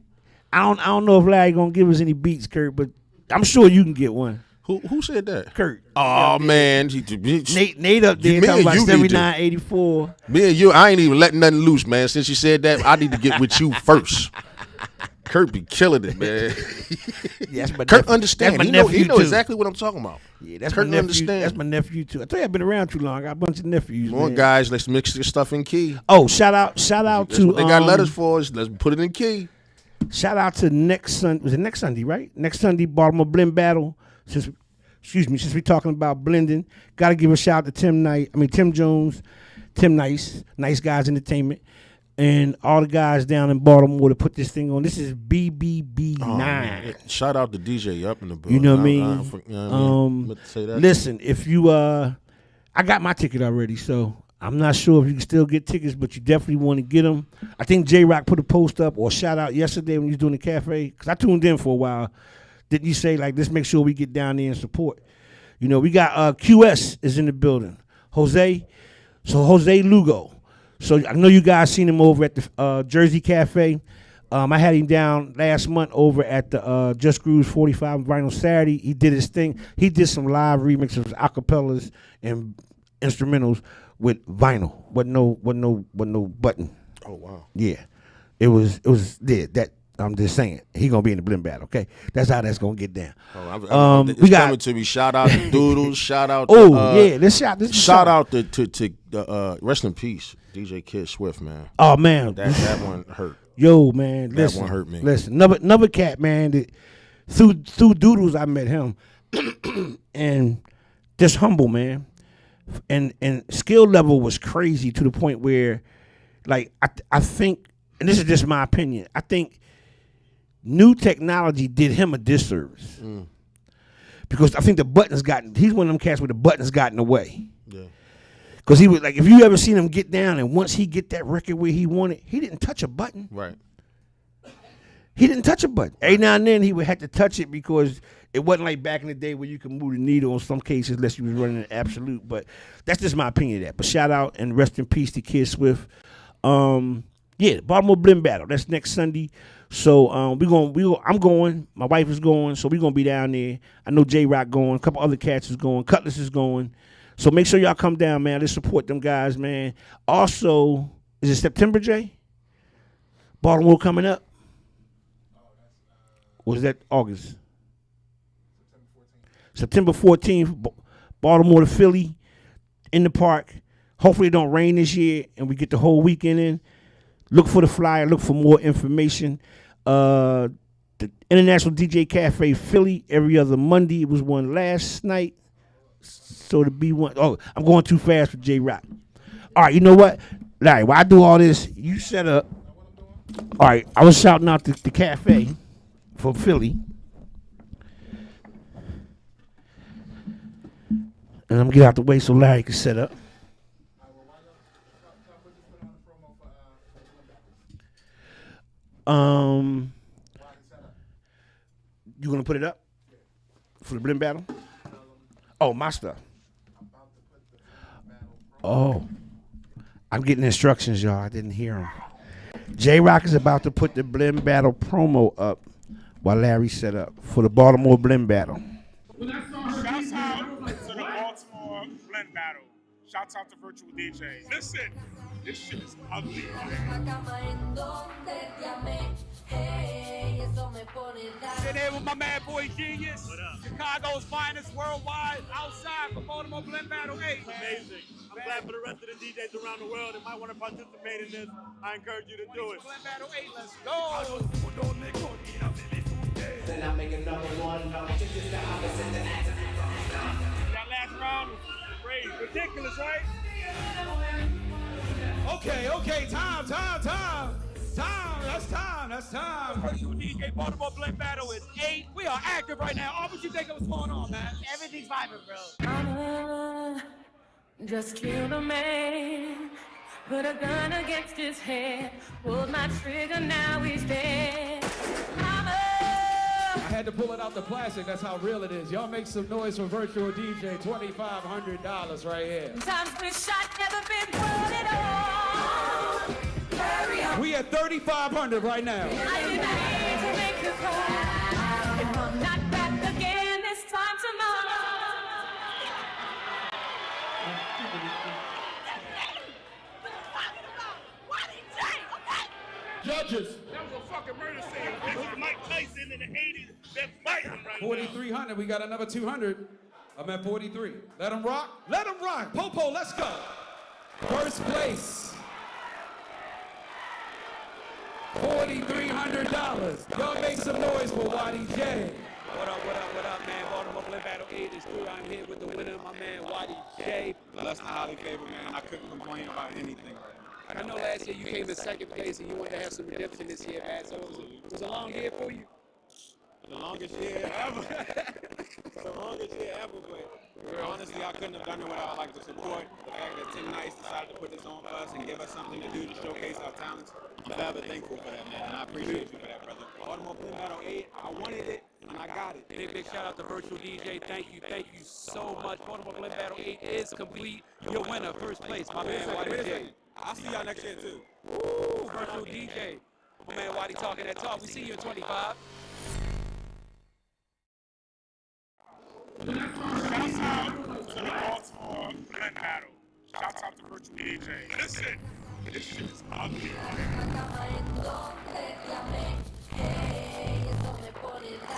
I don't know if Larry gonna give us any beats, Kurt, but I'm sure you can get one. Who said that? Kurt. Oh man, Nate up there talking about 79, 84. Me and you, I ain't even letting nothing loose, man. Since you said that, I need to get with you first. Kurt be killing it, man. Yeah, Kurt understands. He know exactly what I'm talking about. Yeah, that's Kurt my nephew. Understand. That's my nephew too. I tell you, I've been around too long. I got a bunch of nephews. Come on, guys, let's mix this stuff in key. Oh, shout out that's to what they got letters for us. Let's put it in key. Shout out to next Sunday. Was it next Sunday, right? Next Sunday, Baltimore Blend Battle. Since we talking about blending, got to give a shout out to Tim Jones, Tim Nice Guys Entertainment. And all the guys down in Baltimore to put this thing on. This is BBB9. Shout out to DJ up in the building. You know what I mean? Listen, if you, I got my ticket already, so I'm not sure if you can still get tickets, but you definitely want to get them. I think J-Rock put a post up or shout out yesterday when he was doing the cafe, because I tuned in for a while. Didn't you say, like, let's make sure we get down there and support? You know, we got QS is in the building. Jose Lugo. So I know you guys seen him over at the Jersey Cafe. I had him down last month over at the Just Grooves 45 Vinyl Saturday. He did his thing. He did some live remixes, acapellas, and instrumentals with vinyl. Wasn't no button. Oh wow. Yeah, it was that. I'm just saying he gonna be in the blend battle. Okay, that's how that's gonna get down. It's we got coming to me. Shout out to Doodles. Shout out. Let's shout out to rest in peace, DJ Kid Swift, man. Oh man, that one hurt. Yo man, listen, that one hurt me. Listen, another cat, man. Through Doodles, I met him, and just humble, man, and skill level was crazy to the point where, like, I think and this is just my opinion, I think new technology did him a disservice. Because I think he's one of them cats where the buttons got in the way. Yeah. Because he was like, if you ever seen him get down and once he get that record where he wanted, he didn't touch a button. Right. He didn't touch a button. Every now and then he would have to touch it because it wasn't like back in the day where you could move the needle in some cases unless you was running an absolute. But that's just my opinion of that. But shout out and rest in peace to Kid Swift. Yeah, Baltimore Blend Battle. That's next Sunday. So I'm going. My wife is going. So we're gonna be down there. I know J Rock going. A couple other cats is going. Cutlass is going. So make sure y'all come down, man. Let's support them guys, man. Also, is it September, Jay? Baltimore coming up. Or is that August? September 14th, Baltimore to Philly in the park. Hopefully it don't rain this year and we get the whole weekend in. Look for the flyer. Look for more information. The International DJ Cafe Philly every other Monday. It was one last night. So to be one. Oh, I'm going too fast for J Rock. All right, you know what? Larry, while I do all this, you set up. All right, I was shouting out the cafe for Philly. And I'm going to get out the way so Larry can set up. You going to put it up for the Blend Battle? Oh, my stuff. Oh. I'm getting instructions, y'all. I didn't hear them. J-Rock is about to put the Blend Battle promo up while Larry set up for the Baltimore Blend Battle. Shouts out to the Baltimore Blend Battle. Shouts out to Virtual DJ. Listen, this shit is ugly. Sit there with my man Boy Genius. Chicago's finest worldwide, outside for Baltimore Blend Battle 8. Amazing. I'm glad for the rest of the DJs around the world that might want to participate in this. I encourage you to do it. Blend Battle 8, let's go. Then I make another one. That last round was crazy. Ridiculous, right? Okay, time. That's time. Virtual DJ Baltimore Blend Battle is 8. We are active right now. What you think was going on, man? Everything's vibing, bro. Mama just killed a man, put a gun against his head, pulled my trigger, now he's dead. Mama! I had to pull it out the plastic. That's how real it is. Y'all make some noise for Virtual DJ. $2,500 right here. Sometimes wish I'd never been born at all. Carry on. We at $3,500 right now. I didn't mean to make you cry. If I'm not back again this time tomorrow. Judges. That was a fucking murder scene. This is Mike Tyson in the 80s. They're fighting right now. 4,300. We got another 200. I'm at 43. Let them rock. Let them rock. Popo, let's go. First place. $4,300. Y'all make some noise for Waddy J. What up, man? Baltimore Blend Battle 8 is through. I'm here with the winner, my man, Waddy J. Blessed and highly favored, man. I couldn't complain about anything. I know last year you came in second place and you wanted to have some redemption this year, man. So it was a long year for you. The longest year ever. The longest year ever, but honestly, I couldn't have done it without like the support. The fact that Tim Nice decided to put this on for us and give us something to do to showcase our talents. I'm forever thankful for that, man. And I appreciate you for that, brother. Baltimore Blend Battle 8, I wanted it and I got it. Big shout out to Virtual DJ. Thank you so much. Baltimore Blend Battle 8 is complete. Your winner, first place, my man, Waddy J. I'll see y'all next year too. Woo, Virtual DJ. My man Waddy talking that talk. We see you in 25. Shouts out to the Baltimore Blend Battle. Shouts out to Virtual DJ. Listen, this shit is ugly.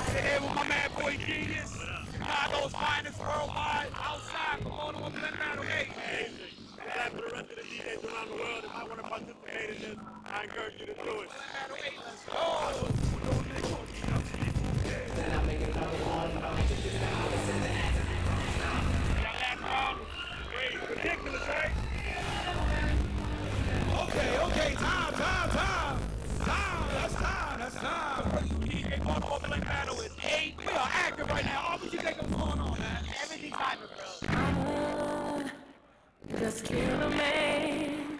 Sit here with my man Boy Genius. Chicago's finest worldwide, outside for Baltimore Blend Battle 8. I'm glad for the rest of the DJs around the world that might want to participate in this. I encourage you to do it. Battle 8, let's go. Then I make another one. That last round was ridiculous, right? Okay, time. time. DJ Baltimore Blend Battle is 8. We are active right now. All what you think is going on, man? Everything's happening, bro. Just kill a man.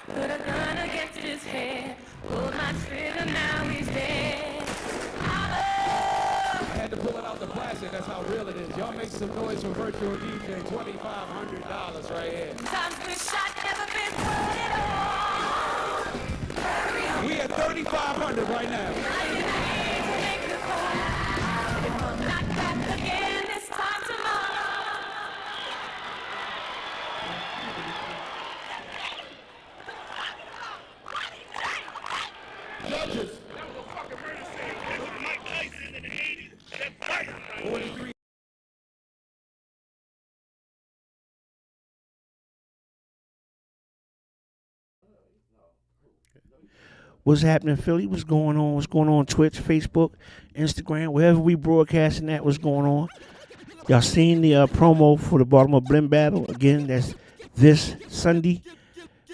Put a gun against his head. Pull my trigger, now he's dead. I had to pull it out the plastic, that's how real it is. Y'all make some noise for Virtual DJ, $2,500 right here. Sometimes the shot never been put at all. We at 3,500 right now. If I'm not back again, this time tomorrow. Judges. That was a fucking murder scene. That was Mike Tyson in the 80s. That fight. 43. What's happening, Philly? What's going on? What's going on Twitch, Facebook, Instagram, wherever we broadcasting that, what's going on? Y'all seen the promo for the Baltimore Blend Battle? Again, that's this Sunday,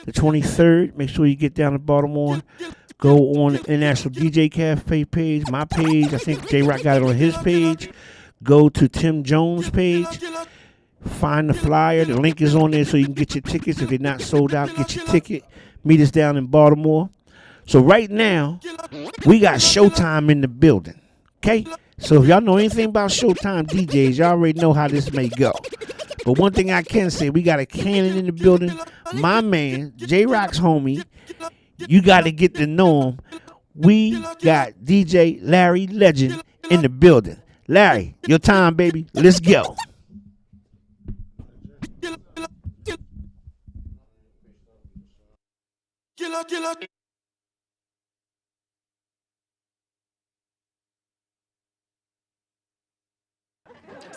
the 23rd. Make sure you get down to Baltimore. Go on the International DJ Cafe page, my page. I think J-Rock got it on his page. Go to Tim Jones' page. Find the flyer. The link is on there so you can get your tickets. If they're not sold out, get your ticket. Meet us down in Baltimore. So right now, we got Showtime in the building, okay? So if y'all know anything about Showtime DJs, y'all already know how this may go. But one thing I can say, we got a cannon in the building. My man, J-Rock's homie, you got to get to know him. We got DJ Larry Legend in the building. Larry, your time, baby. Let's go.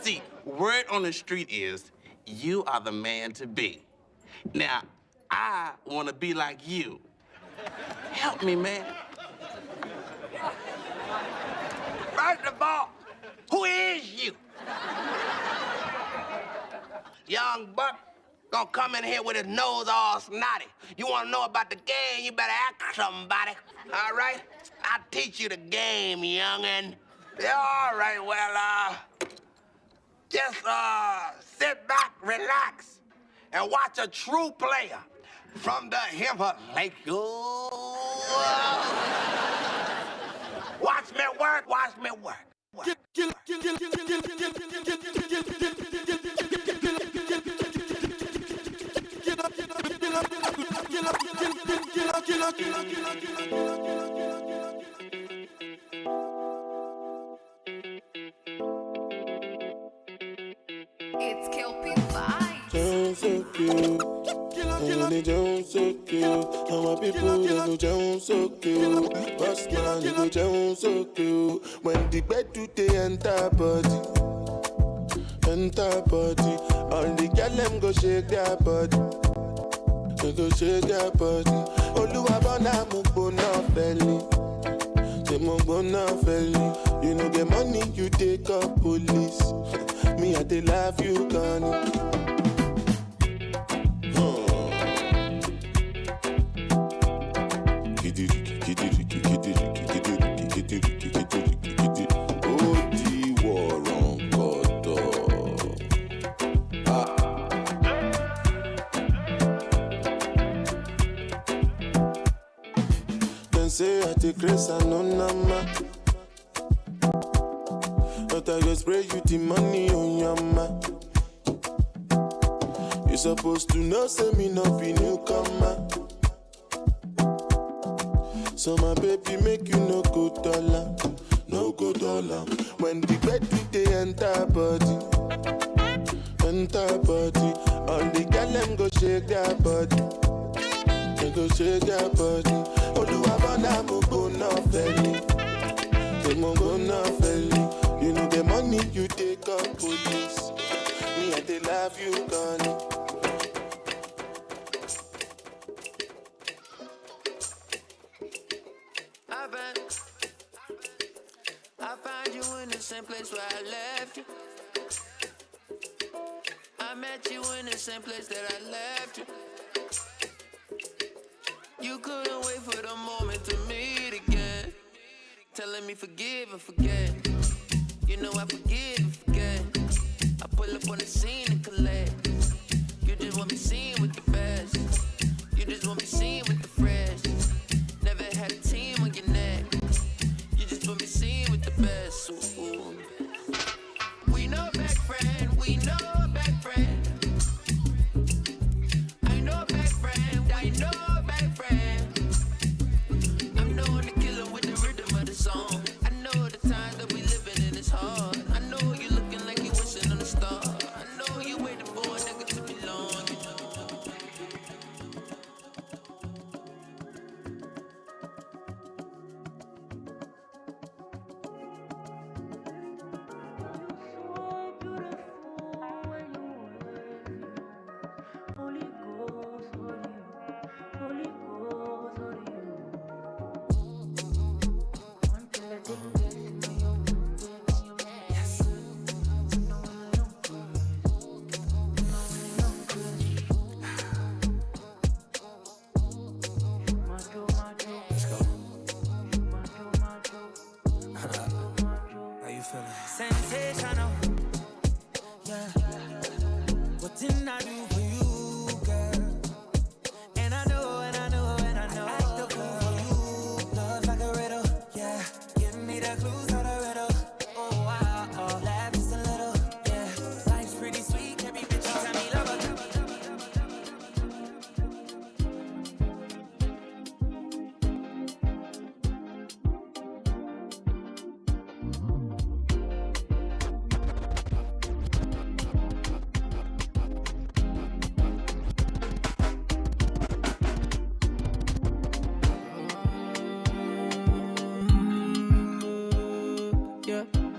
See, word on the street is you are the man to be. Now, I want to be like you. Help me, man. First of all, who is you? Young buck gonna come in here with his nose all snotty. You wanna know about the game, you better ask somebody, all right? I'll teach you the game, youngin'. Yeah, all right, well, just sit back, relax, and watch a true player from the Himalayas. Watch me work, watch me work. It's Kelpie Vibes. Jones so cute, only Jones so cute. How my people they go Jones so cute. Boss man they go Jones so cute. When the bed do they enter body, all the girl them go shake their body, they go shake their body. Oluwa bona mo bona belly, they mo bona belly. You know the money you take up police. Me I they love you gone. Say I take grace and no number, but I just spray you the money on your ma. You supposed to know, say me not be newcomer. So my baby make you no go dollar, no go dollar. When the bed with the enter body, all the girl them go shake their body, they go shake their body. Oluwabana mo go na belly, they mo go na belly. You know the money you take up police. Me I they love you gone. I find you in the same place where I left you. I met you in the same place that I left you. You couldn't wait for the moment to meet again. telling me forgive and forget. You know I forgive and forget. I pull up on the scene and collect. You just want me seen with the best. You just want me seen with the fresh. Never had a team on your neck. You just want me seen with the best. Ooh. We know back friend. We know back friend. I know back friend. I know back friend. I'm knowing the killer with the rhythm of the song. I know the times that we living in is hard. I know you looking like you wishing on a star. I know you waiting for a nigga to belong. How you feeling? Sensational. Yeah. What didn't I do for you, girl? And I know, and I know, and I know. I act the fool for you. Love like a riddle. Yeah. Give me the clues of the riddle. Oh, wow. Oh. Laugh just a little. Yeah. Life's pretty sweet. Can't be bitchy. Tell me love.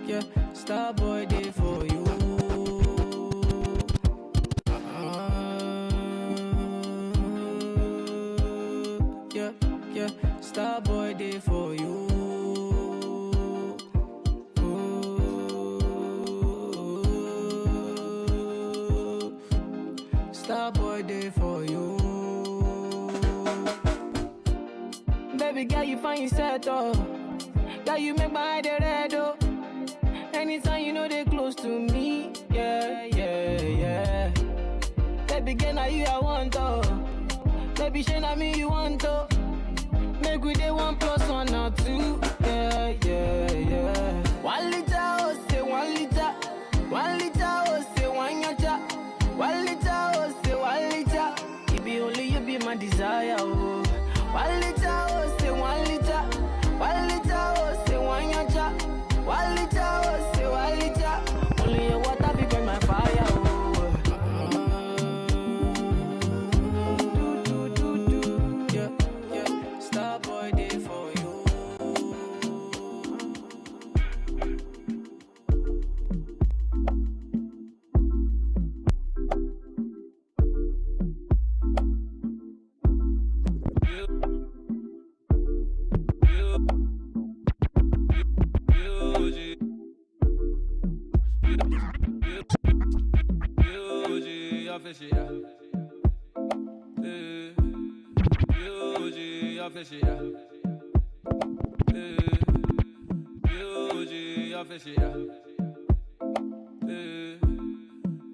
Yeah, Starboy did for you. Yeah, Starboy did for you. Starboy did for you. Baby girl, you find yourself though. Girl, you make my head red though. Anytime you know they close to me, yeah. Baby girl, now you I want to. Baby, shey na me you want to. Make we dey 1 + 1 or 2, yeah. 1 liter, oh say 1 liter. 1 liter, oh say 1 yacha. 1 liter, oh say 1 liter. It be only you be my desire, oh. 1 liter, oh say 1 liter. 1 liter, oh say 1 yacha. 1 liter, oh say 1 liter. Only your water be burn my fire, oh. Yeah. Starboy day for you.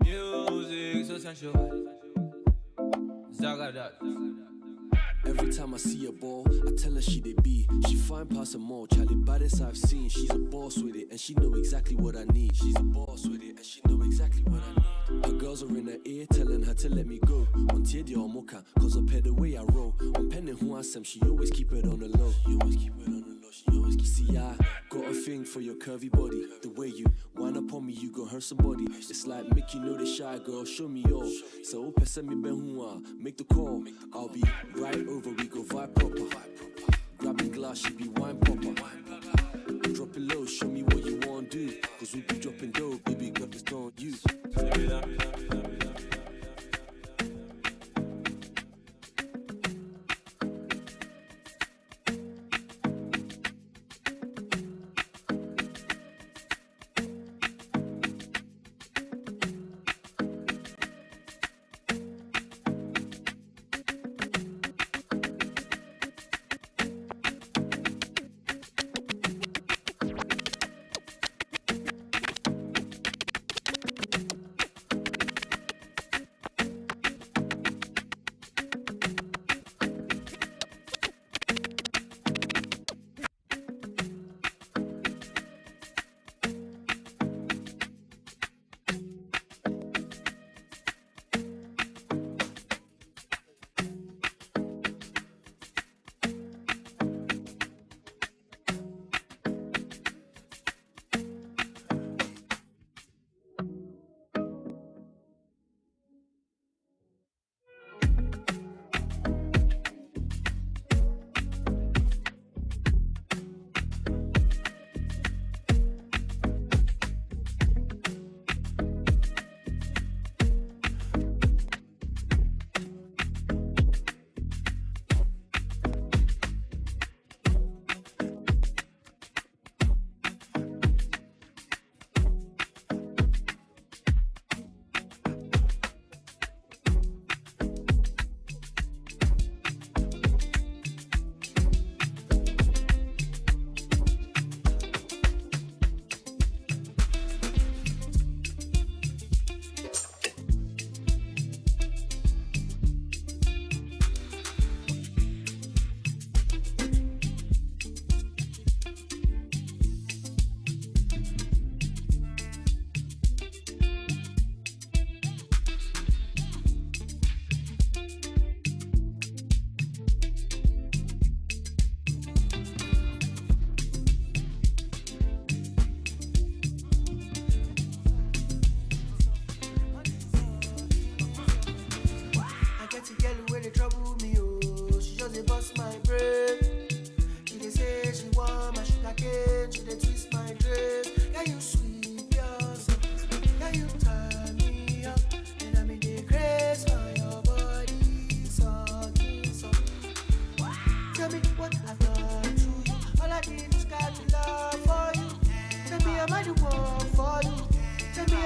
Music so sensual. Zagadat. Every time I see a ball, I tell her she they be. She fine past them all, Charlie, baddest I've seen. She's a boss with it, and she know exactly what I need. She's a boss with it, and she know exactly what I need. Her girls are in her ear, telling her to let me go. On Tiedia or Mocha, cause I pay the way I roll. On Penny who I am, she always keep it on the low. She always keep it on the low, she always keep. See, I got a thing for your curvy body. The way you wind up on me, you gon' hurt somebody. It's like Mickey, know the shy girl, show me all. So, send me Ben Hua, make the call. I'll be right over, we go vibe proper. Grabbing glass, she be wine popper. Drop it low, show me what you want do. Cause we be dropping dough, baby, grab this on you.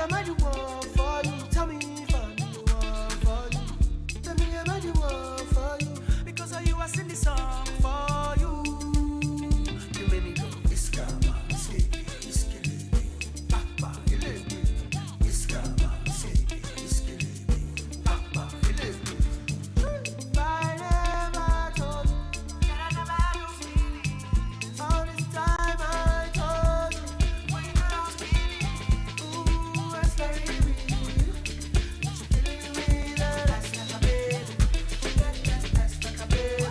am I the one for you? Tell me if I'm the one for you. Tell me am I the one for you? Because of you I sing this song for you. You make me go Iskama, skate, iskele, papa, ilele. Iskama, skate, iskele, papa, ilele. I never told you that I never had no feelings. All this time I told you when you know I'm feeling. Ooh, that's very real. But you're killing me, that's like a baby. That's like a baby.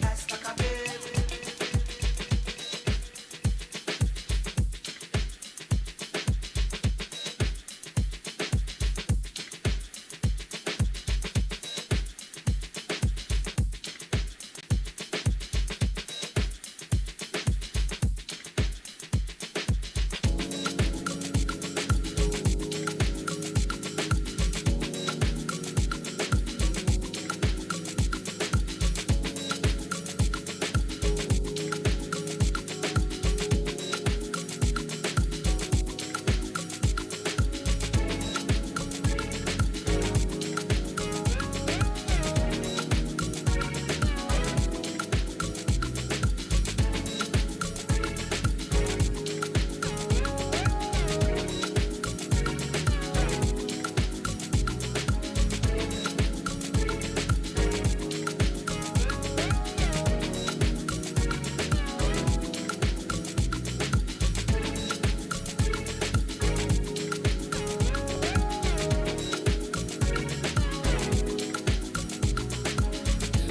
That's like a baby.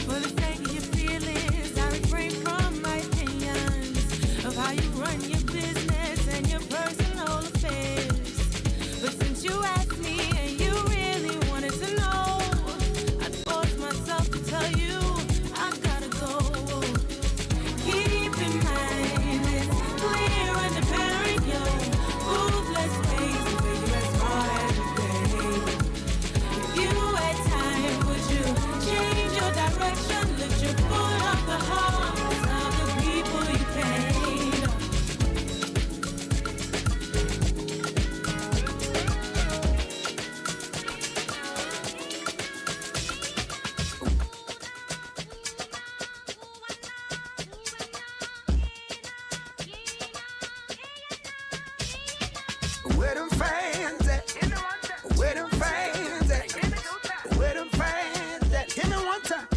For the sake of your feelings, I refrain from my opinions of how you run your business and your personal affairs. But since you asked me and you really wanted to know, I forced myself to tell you I gotta go. Keep in mind it's clear and apparent your ruthless ways, baby, that's all every day. If you had time, would you change your direction? Lift your foot off the hearts of the people you paid. Where them fans at? Where them fans at? Where them fans at? Hit me one time.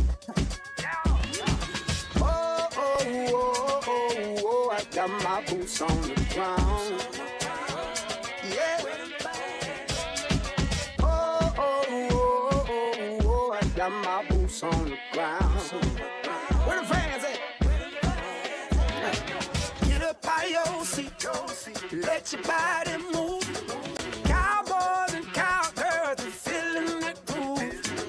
Oh, oh, oh, oh, oh, I got my boots on the ground. Yeah. Oh, oh, oh, oh, oh, I got my boots on the ground. Where them fans at? Get up out your seat. Let your body move. Cowboys and cowgirls are feeling the groove.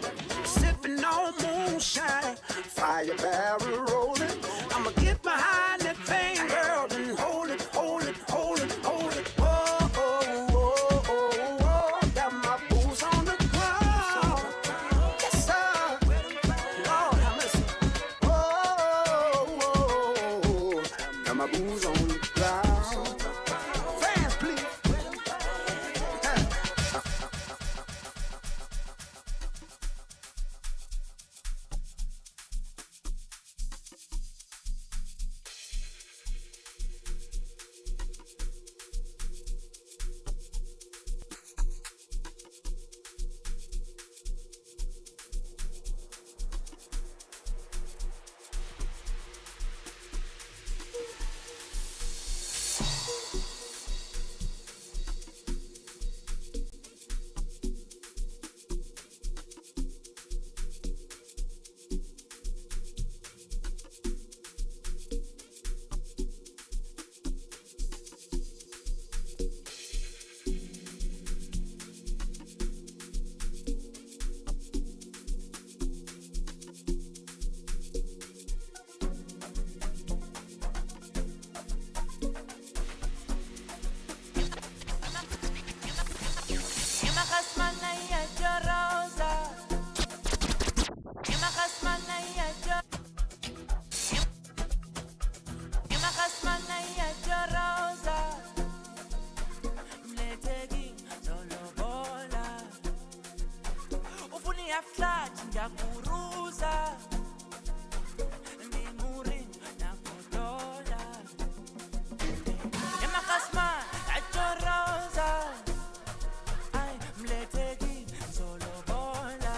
Sipping on moonshine, fire barrel rolling. I'ma get behind that thing, girl, and hold it, hold it, hold it, hold it. Oh, oh, oh, oh, oh, got my boots on the ground. Yes, sir. Lord, have mercy. Oh, oh, oh, got my boots on the ground. Fans, please. flat, ngiyakuruza. Ndimuri, nakodola. Emakasma, achoroza. Ay, mleteki, zolobola.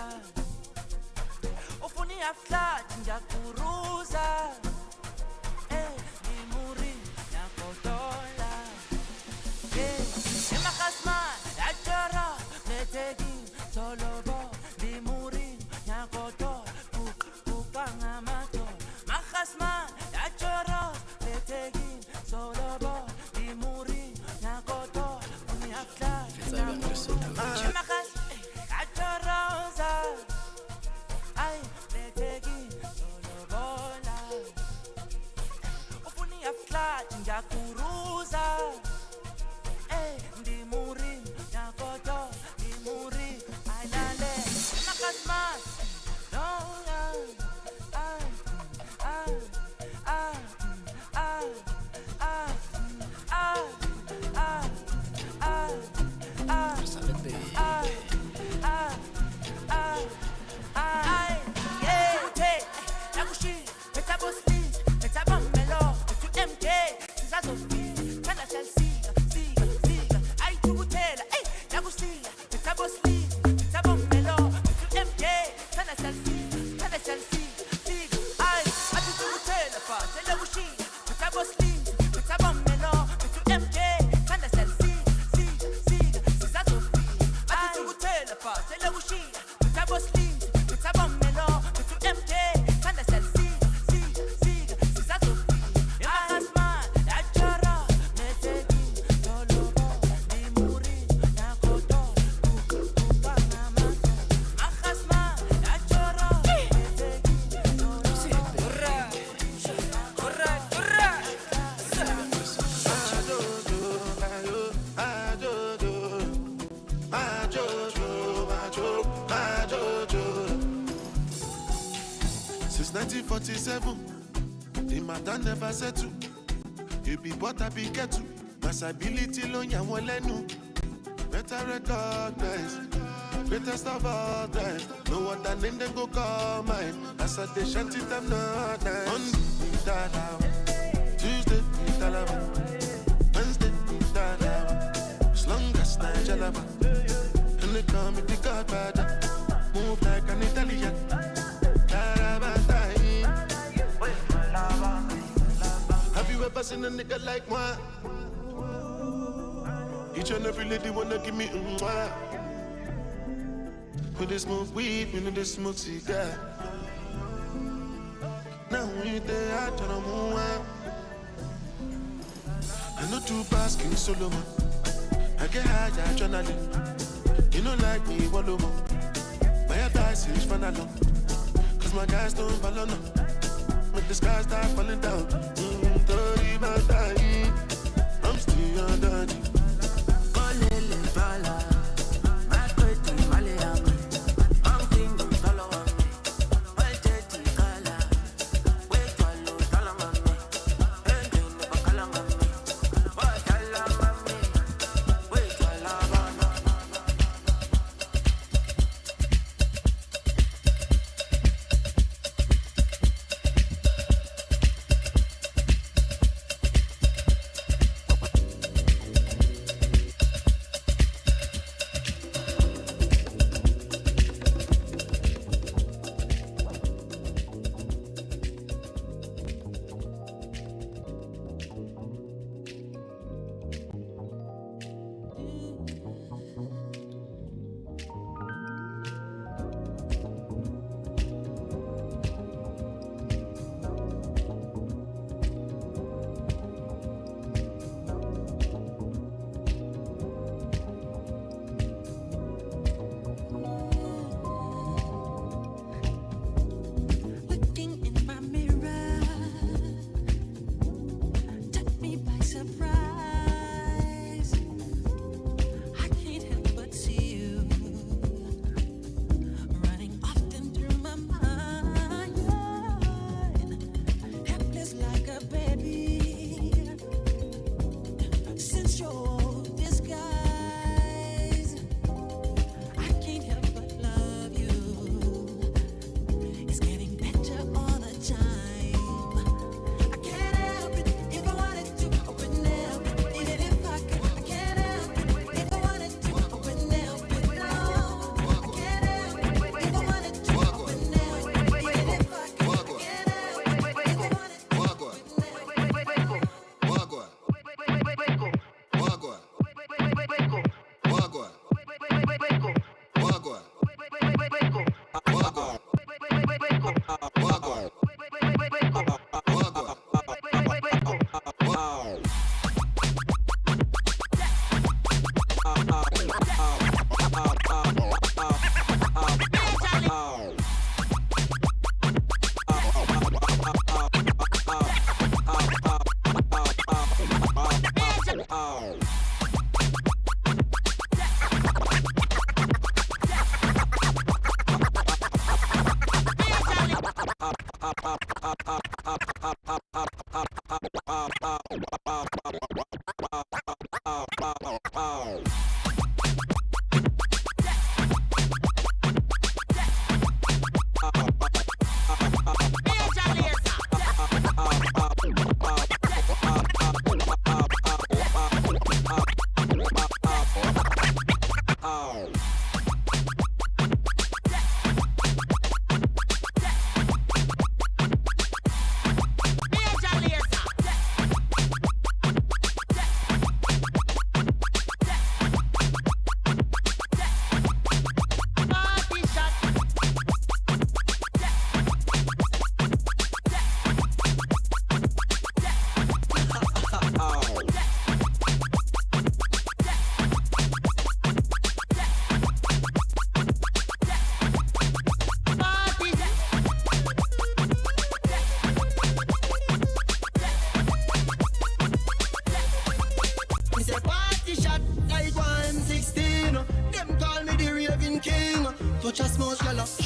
Ufuni ya flat, ngiyakuruza. Ndimuri, nakodola. Emakasma, achoro, mleteki, zolobo, ndimuri, nakodola. Kukangamato, makasma, achoro, mleteki, zolobo, ndimuri, nakodola. Ufuni ya flat, Chimakas, achoroza. Ay, mleteki, zolobola. Ufuni ya flat, ngiyakuruza. Ndimuri, nyakoto, ndimuri, aylale. Chimakas man, no, Since 1947, the matter never settle. You be what I be get to. Mass ability lo ya won lenu. Better recognize, greatest of all time. No other name then go call mine. As I dey shanty them not nice. Monday, Dalawa. Tuesday, Dalawa. Wednesday, Dalawa. As long as Nigelaba. And they call me the Godfather. Move like an Italian. Have you ever seen a nigga like moi? Each and every lady wanna give me mwah. When they smoke weed, when they smoke cigar. Now we there, I try to move on. I know two pass King Solomon. I get high, adrenaline. You know like me, wallow more. My advice is run along. Cause my guys don't follow no. Make the sky start falling down. Dirty my time. I'm still on dirty.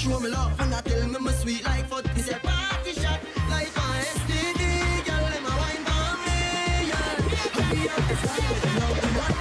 show me love and I tell me my sweet like foot. This a party shot like a STD. Girl, them a wine for me, yeah. Happy up the sky with the love and what.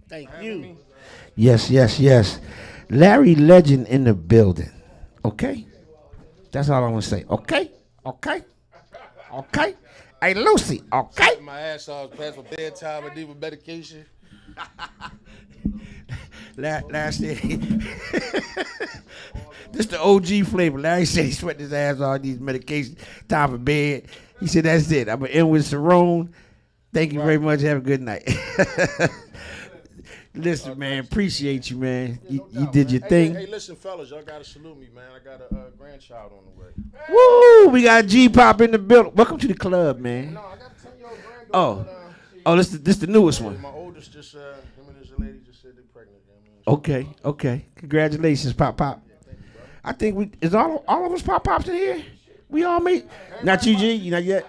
Thank you. Yes, yes, yes. Larry Legend in the building. Okay? That's all I want to say. Okay? Okay? Okay? Hey, Lucy. Okay? My ass off past for bedtime and need medication. Last year, this the OG flavor. Larry said he sweat his ass off these medications. Time for bed. He said, that's it. I'm going to end with Cerrone. Thank you very much. Have a good night. Listen, man, appreciate you, man. You did your thing. Hey, listen, fellas, y'all gotta salute me, man. I got a grandchild on the way. Woo! We got G-Pop in the building. Welcome to the club, man. No, I got a 10-year-old granddaughter. This the newest one. My oldest just, him and his lady just said they're pregnant. Okay. Congratulations, Pop. I think is all of us Pops in here. We all made. Not you, G. You not yet.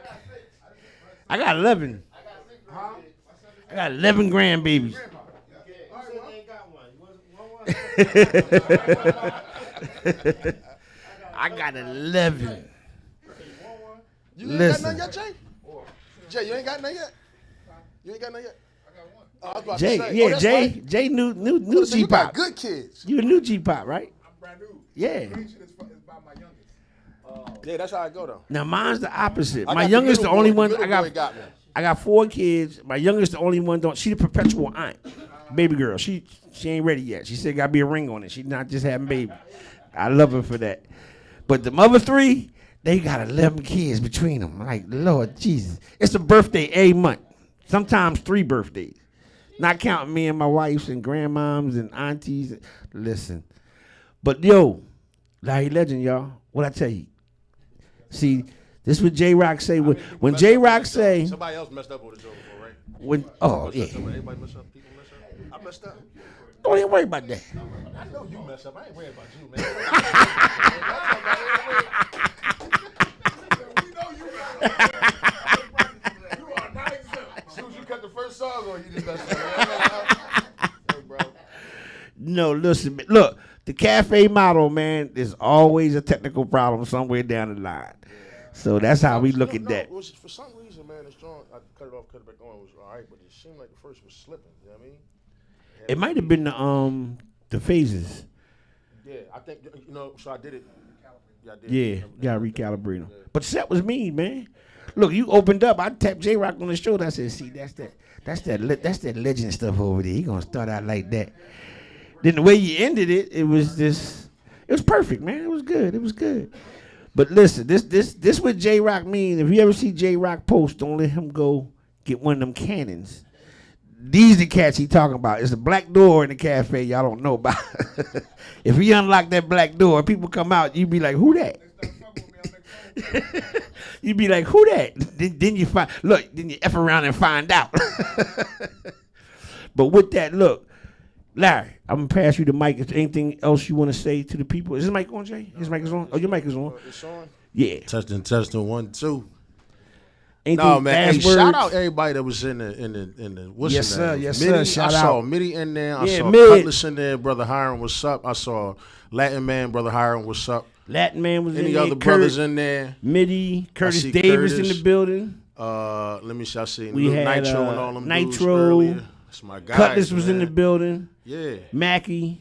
I got 11. I got 11 grandbabies. I got 11. You ain't got none yet, Jay? Jay, you ain't got none yet? You ain't got none yet? I got one. Jay, new G-Pop. You got good kids. You a new G-Pop, right? I'm brand new. Yeah. Is by my youngest. Yeah, that's how I go though. Now mine's the opposite. My youngest, the only one. I got 4 kids. My youngest, the only one. She the perpetual aunt, baby girl. She ain't ready yet. She said got to be a ring on it. She's not just having baby. I love her for that. But the other 3, they got 11 kids between them. Like Lord Jesus, it's a birthday a month. Sometimes 3 birthdays. Not counting me and my wives and grandmoms and aunties. Listen, but yo, Larry Legend, y'all. What I tell you? See, this is what J-Rock say. When J-Rock say... Somebody else messed up with the joke before, right? Yeah. Everybody messed up? People messed up? I messed up. Don't even worry about that. I know you messed up. I ain't worried about you, man. We know you messed up. You are not exempt. As soon as you cut the first song on, you just messed up. Hey, bro. No, listen, look. The cafe model, man, there's always a technical problem somewhere down the line. So that's how we look at that. It was, for some reason, man, the strong, I cut it off, cut it back on, it was all right, but it seemed like the first was slipping, you know what I mean? It might have been the phases. Yeah, I think, so I did it. Yeah, I did. Yeah, you got to recalibrate them. But the set was mean, man. Look, you opened up. I tapped J-Rock on the shoulder. I said, see, that's that legend stuff over there. He going to start out like that. Then the way you ended it, it was perfect, man. It was good. But listen, this what J-Rock means. If you ever see J-Rock post, don't let him go get one of them cannons. These the cats he talking about. It's a black door in the cafe y'all don't know about. If he unlock that black door, people come out, you be like, who that? You be like, who that? Then you then you F around and find out. But with that, look, Larry, I'm going to pass you the mic. Is there anything else you want to say to the people? Is his mic on, Jay? His mic is on? Oh, your mic is on. It's on? Yeah. Testing, 1, 2. Anything no, man. Hey, shout out words? everybody that was in the what's Yes, the name? sir. Yes, Mitty, sir. Shout I saw out. Mitty in there. I saw Mid. Cutlass in there. Brother Hiram, what's up? I saw Latin Man, Brother Hiram, what's up? Latin Man was in there. Any other brothers in there? Mitty, Curtis Davis in the building. Let me see. I see We had Nitro and all them dudes Nitro. earlier. That's my guy. Cutlass was in the building. Yeah. Mackie.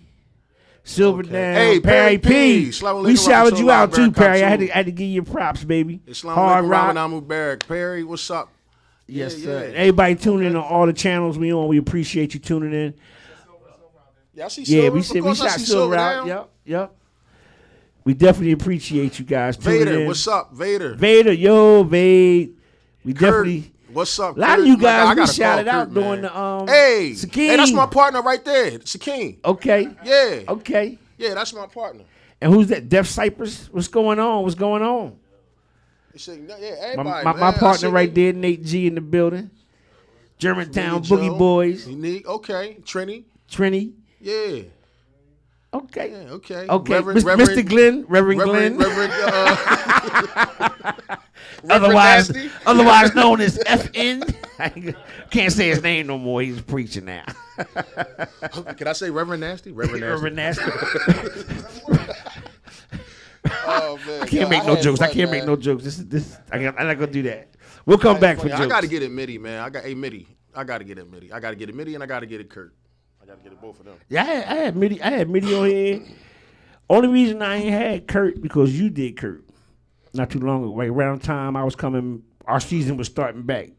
Silver Down, Hey, Perry P. We shouted you out too, Perry. I had to give you props, baby. Hard rock. Mubarak. Perry, what's up? Yes, sir. Everybody tuning in on all the channels we on. We appreciate you tuning in. Yeah, I see Silver. We shot Silver out. Yep. We definitely appreciate you guys tuning Vader, in. what's up, Vader? Vader, yo, Vade. We Kurt, definitely. What's up? A lot Kurt? of you guys we gotta shouted call out Kurt, during man. the Hey, Sakeen. hey, that's my partner right there, Sakeen. Okay. Yeah. Okay. Yeah, that's my partner. And who's that? Def Cypress? What's going on? Everybody, my partner right there, Nate G in the building. Germantown Boogie Boys. Unique. Okay. Trini. Yeah. Okay. Yeah, okay. Mr. Glenn. Reverend Glenn. Otherwise known as FN. I can't say his name no more. He's preaching now. Can I say Reverend Nasty? Reverend Nasty. Oh man. I can't make no jokes. I can't make no jokes. I'm not gonna do that. We'll come back for jokes. I gotta get it Mitty, man. I gotta get it Mitty. I gotta get it Mitty and I gotta get it Kurt. gotta get it both of them. Yeah, I had Mitty on here. Only reason I ain't had Kurt because you did Kurt. Not too long ago. Right around the time I was coming, our season was starting back.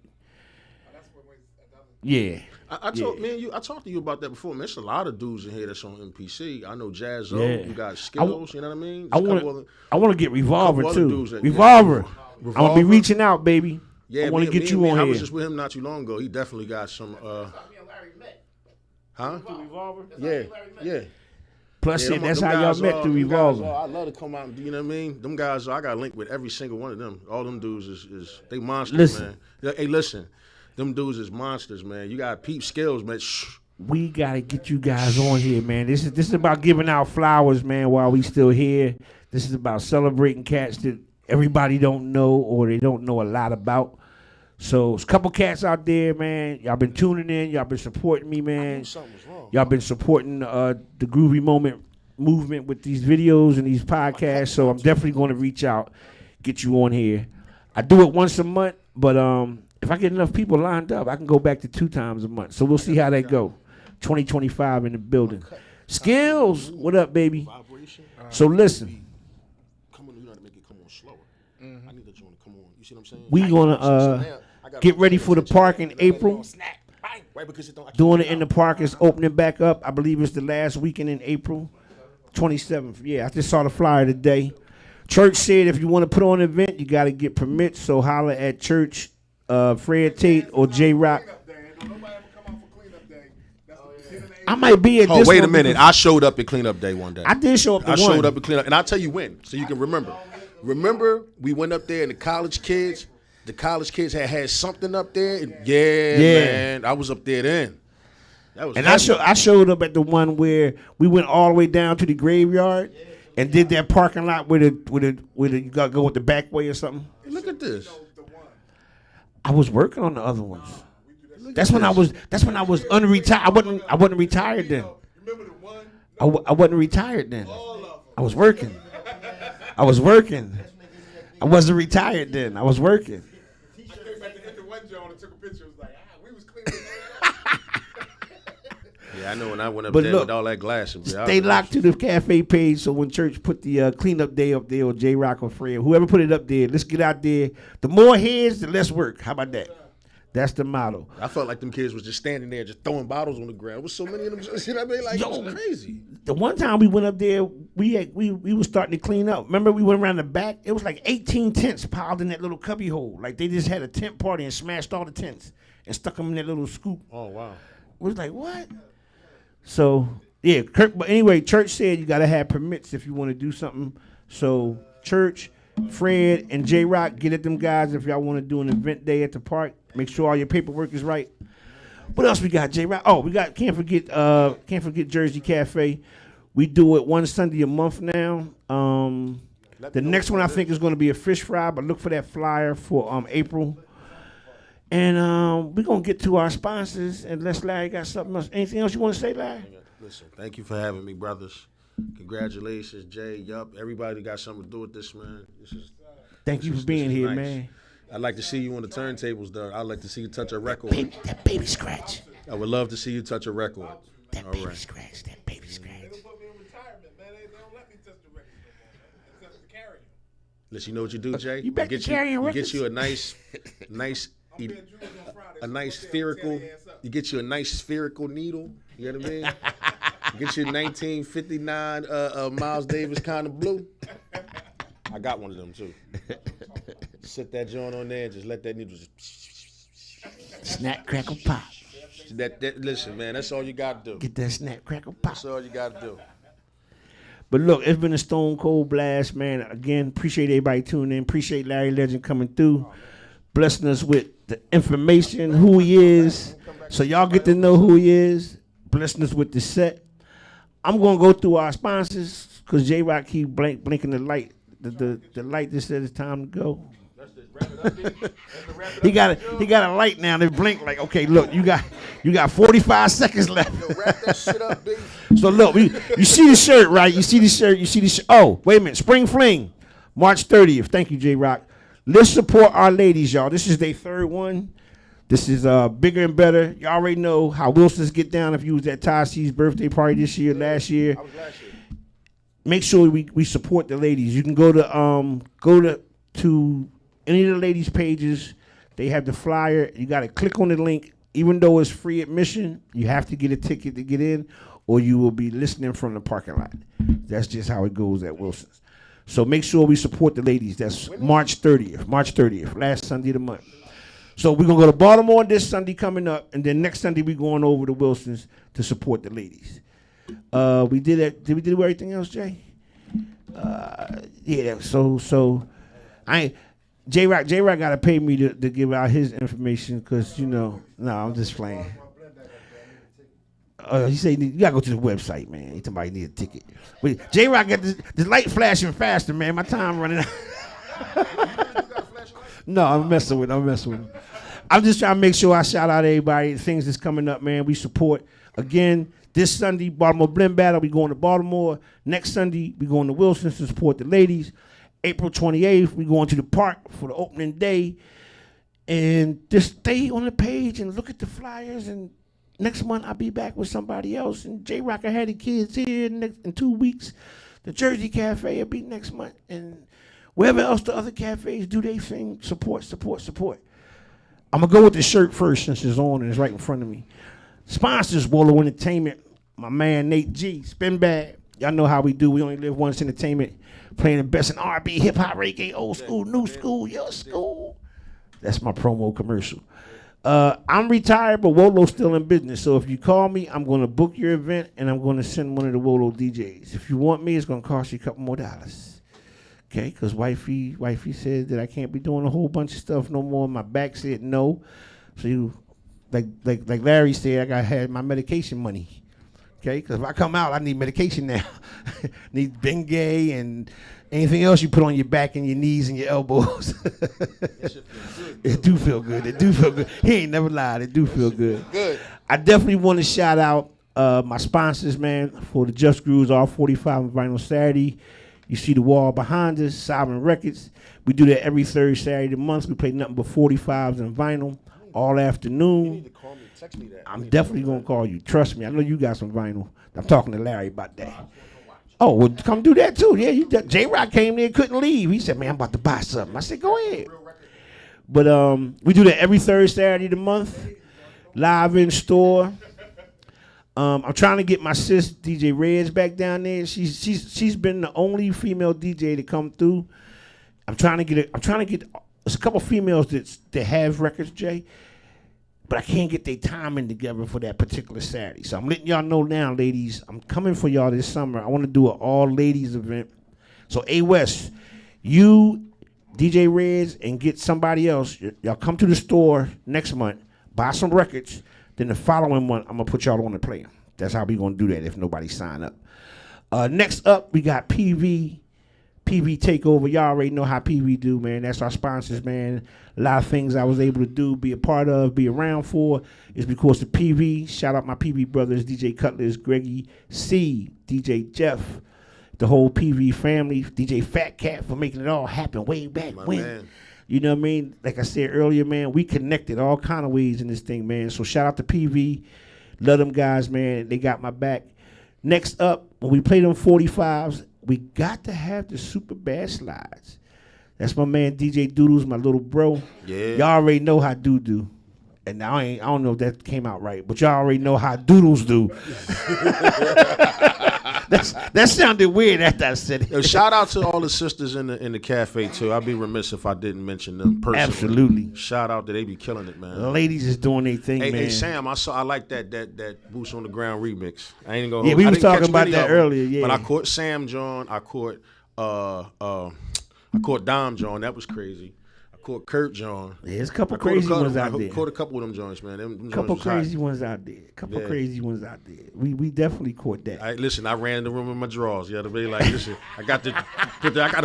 Yeah. I talked to you about that before. Man, there's a lot of dudes in here that's on MPC. I know Jazzo. Yeah. You got Skills. You know what I mean? I want to get Revolver too. That, Revolver. Yeah. I'm gonna be reaching out, baby. Yeah, I want to get you on I here. was just with him not too long ago. He definitely got some. Huh? Revolver. Yeah. Plus, that's how y'all met through Revolver. I love to come out and do, you know what I mean? Them guys, I got linked with every single one of them. All them dudes is they monsters, man. Hey, listen, them dudes is monsters, man. You got peep Skills, man. Shh. We gotta get you guys on here, man. This is about giving out flowers, man, while we still here. This is about celebrating cats that everybody don't know or they don't know a lot about. So there's a couple cats out there, man. Y'all been tuning in. Y'all been supporting me, man. Y'all been supporting the Groovy movement with these videos and these podcasts. So I'm definitely going to reach out, get you on here. I do it once a month, but if I get enough people lined up, I can go back to 2 times a month. So we'll see how that go. 2025 in the building. Skills, what up, baby? So listen. We gonna get ready for the park in April. Doing it in the park is opening back up. I believe it's the last weekend in April, 27th. Yeah, I just saw the flyer today. Church said if you want to put on an event, you got to get permits. So holler at Church, Fred Tate, or J Rock. I might be at this. Oh, wait a minute! I showed up at cleanup day one day. I did show up. I showed up at cleanup, and I'll tell you when, so you can remember. Remember, we went up there, and the college kids had something up there. And yeah, man, I was up there then. That was. And I showed up at the one where we went all the way down to the graveyard and did that parking lot where you got to go with the back way or something. Look at this. I was working on the other ones. That's when I was unretired. I wasn't retired then. I wasn't retired then. I was working. I wasn't retired then. I was working. Yeah, I know when I went up there with all that glass. Stay locked to the cafe page so when Church put the cleanup day up there or J Rock or Fred, whoever put it up there, let's get out there. The more heads, the less work. How about that? That's the motto. I felt like them kids was just standing there, just throwing bottles on the ground. There was so many of them. You know what I mean? Like, it was crazy. The one time we went up there, we were starting to clean up. Remember, we went around the back. It was like 18 tents piled in that little cubby hole. Like they just had a tent party and smashed all the tents and stuck them in that little scoop. Oh wow! It was like what? So yeah, but anyway, Church said you gotta have permits if you want to do something. So Church, Fred, and J Rock, get at them guys if y'all want to do an event day at the park. Make sure all your paperwork is right. What else we got, J Rock? Oh, we got can't forget Jersey Cafe. We do it one Sunday a month now. The next one I think is going to be a fish fry, but look for that flyer for April. And we're going to get to our sponsors, unless Larry got something else. Anything else you want to say, Larry? Listen, thank you for having me, brothers. Congratulations, Jay. Yup, everybody got something to do with this, man. Thank you for being here, man. I'd like to see you on the turntables, though. I'd like to see you touch a record. That baby scratch. I would love to see you touch a record. That baby scratch. That baby scratch. Listen, you know what you do, Jay? You get you a nice spherical. You get you a nice spherical needle. You know what I mean? Get you a 1959 Miles Davis kind of blue. I got one of them too. Sit that joint on there and just let that needle just snap, crackle, pop. Listen, man, that's all you got to do. Get that snap, crackle, pop. That's all you got to do. But look, it's been a stone cold blast, man. Again, appreciate everybody tuning in. Appreciate Larry Legend coming through, blessing us with the information, who he is, so y'all get to know who he is. Blessing us with the set. I'm gonna go through our sponsors because J Rock keep blinking the light. The light that says it's time to go. He got a light now that blink like, okay, look, you got 45 seconds left. Yo, wrap that shit up, baby. So look, you see the shirt, right? You see the shirt. Oh, wait a minute. Spring Fling, March 30th. Thank you, J Rock. Let's support our ladies, y'all. This is their third one. This is bigger and better. You already know how Wilson's get down. If you was at Ty C's birthday party this year, last year. I was last year. Make sure we support the ladies. You can go to any of the ladies' pages. They have the flyer. You got to click on the link. Even though it's free admission, you have to get a ticket to get in, or you will be listening from the parking lot. That's just how it goes at Wilson's. So make sure we support the ladies. That's March 30th, last Sunday of the month. So we're going to go to Baltimore this Sunday coming up, and then next Sunday we're going over to Wilson's to support the ladies. We did it. Did we do everything else, Jay? Yeah. So J-Rock got to pay me to give out his information because, no, I'm just playing. He said you got to go to the website, man. He somebody need a ticket. But J-Rock got the light flashing faster, man. My time running out. No, I'm messing with him. I'm just trying to make sure I shout out everybody, the things that's coming up, man. We support. Again, this Sunday, Baltimore Blend Battle, we going to Baltimore. Next Sunday, we going to Wilson's to support the ladies. April 28th, we going to the park for the opening day. And just stay on the page and look at the flyers. And next month, I'll be back with somebody else. And J-Rock, I had the kids here in 2 weeks. The Jersey Cafe will be next month. And wherever else the other cafes do their thing, support. I'm going to go with the shirt first since it's on and it's right in front of me. Sponsors, Wallow Entertainment, my man Nate G, Spin Bag. Y'all know how we do. We only live once. Entertainment, playing the best in R&B, hip-hop, reggae, old school, new school, your school. That's my promo commercial. I'm retired, but Wolo's still in business. So if you call me, I'm going to book your event, and I'm going to send one of the Wolo DJs. If you want me, it's going to cost you a couple more dollars. Okay, because wifey said that I can't be doing a whole bunch of stuff no more. My back said no. So you, like Larry said, I got to have my medication money. Okay, because if I come out, I need medication now. Need Bengay and anything else you put on your back and your knees and your elbows. It do feel good. He ain't never lied. It do feel good. Good. I definitely want to shout out my sponsors, man, for the Just Grooves R45 and Vinyl Saturday. You see the wall behind us, Sovereign Records. We do that every third Saturday of the month. We play nothing but 45s and vinyl all afternoon. You need to call me, text me that. I'm definitely going to call you. Trust me. I know you got some vinyl. I'm talking to Larry about that. Oh, well, come do that too. Yeah, J-Rock came there, couldn't leave. He said, man, I'm about to buy something. I said, go ahead. But we do that every third Saturday of the month, live in store. I'm trying to get my sis DJ Reds back down there. She's been the only female DJ to come through. I'm trying to get. There's a couple females that have records, Jay, but I can't get their timing together for that particular Saturday. So I'm letting y'all know now, ladies. I'm coming for y'all this summer. I want to do an all ladies event. So A West, you, DJ Reds, and get somebody else. Y'all come to the store next month, buy some records. Then the following month, I'm going to put y'all on the play. That's how we going to do that if nobody sign up. Next up, we got PV Takeover. Y'all already know how PV do, man. That's our sponsors, man. A lot of things I was able to do, be a part of, be around for, is because of PV. Shout out my PV brothers, DJ Cutlass, Greggy C, DJ Jeff, the whole PV family, DJ Fat Cat for making it all happen way back when. Man. You know what I mean? Like I said earlier, man, we connected all kind of ways in this thing, man. So shout out to PV. Love them guys, man. They got my back. Next up, when we play them 45s, we got to have the super bad slides. That's my man DJ Doodles, my little bro. Yeah. Y'all already know how Dude do. And I don't know if that came out right, but y'all already know how Doodles do. That sounded weird after I said it. Yo, shout out to all the sisters in the cafe too. I'd be remiss if I didn't mention them personally. Absolutely. Shout out that they be killing it, man. The ladies is doing their thing, man. Hey Sam, I like that Boots on the Ground remix. I ain't gonna. Yeah, we was talking about that earlier. Yeah, but I caught Sam John. I caught Dom John. That was crazy. Caught Kurt John. Yeah, there's a couple crazy ones out there. Caught a couple of them joints, man. Them couple joints crazy ones out there. Crazy ones out there. We definitely caught that. I ran in the room in my drawers. You know what I mean? Like, listen, I got a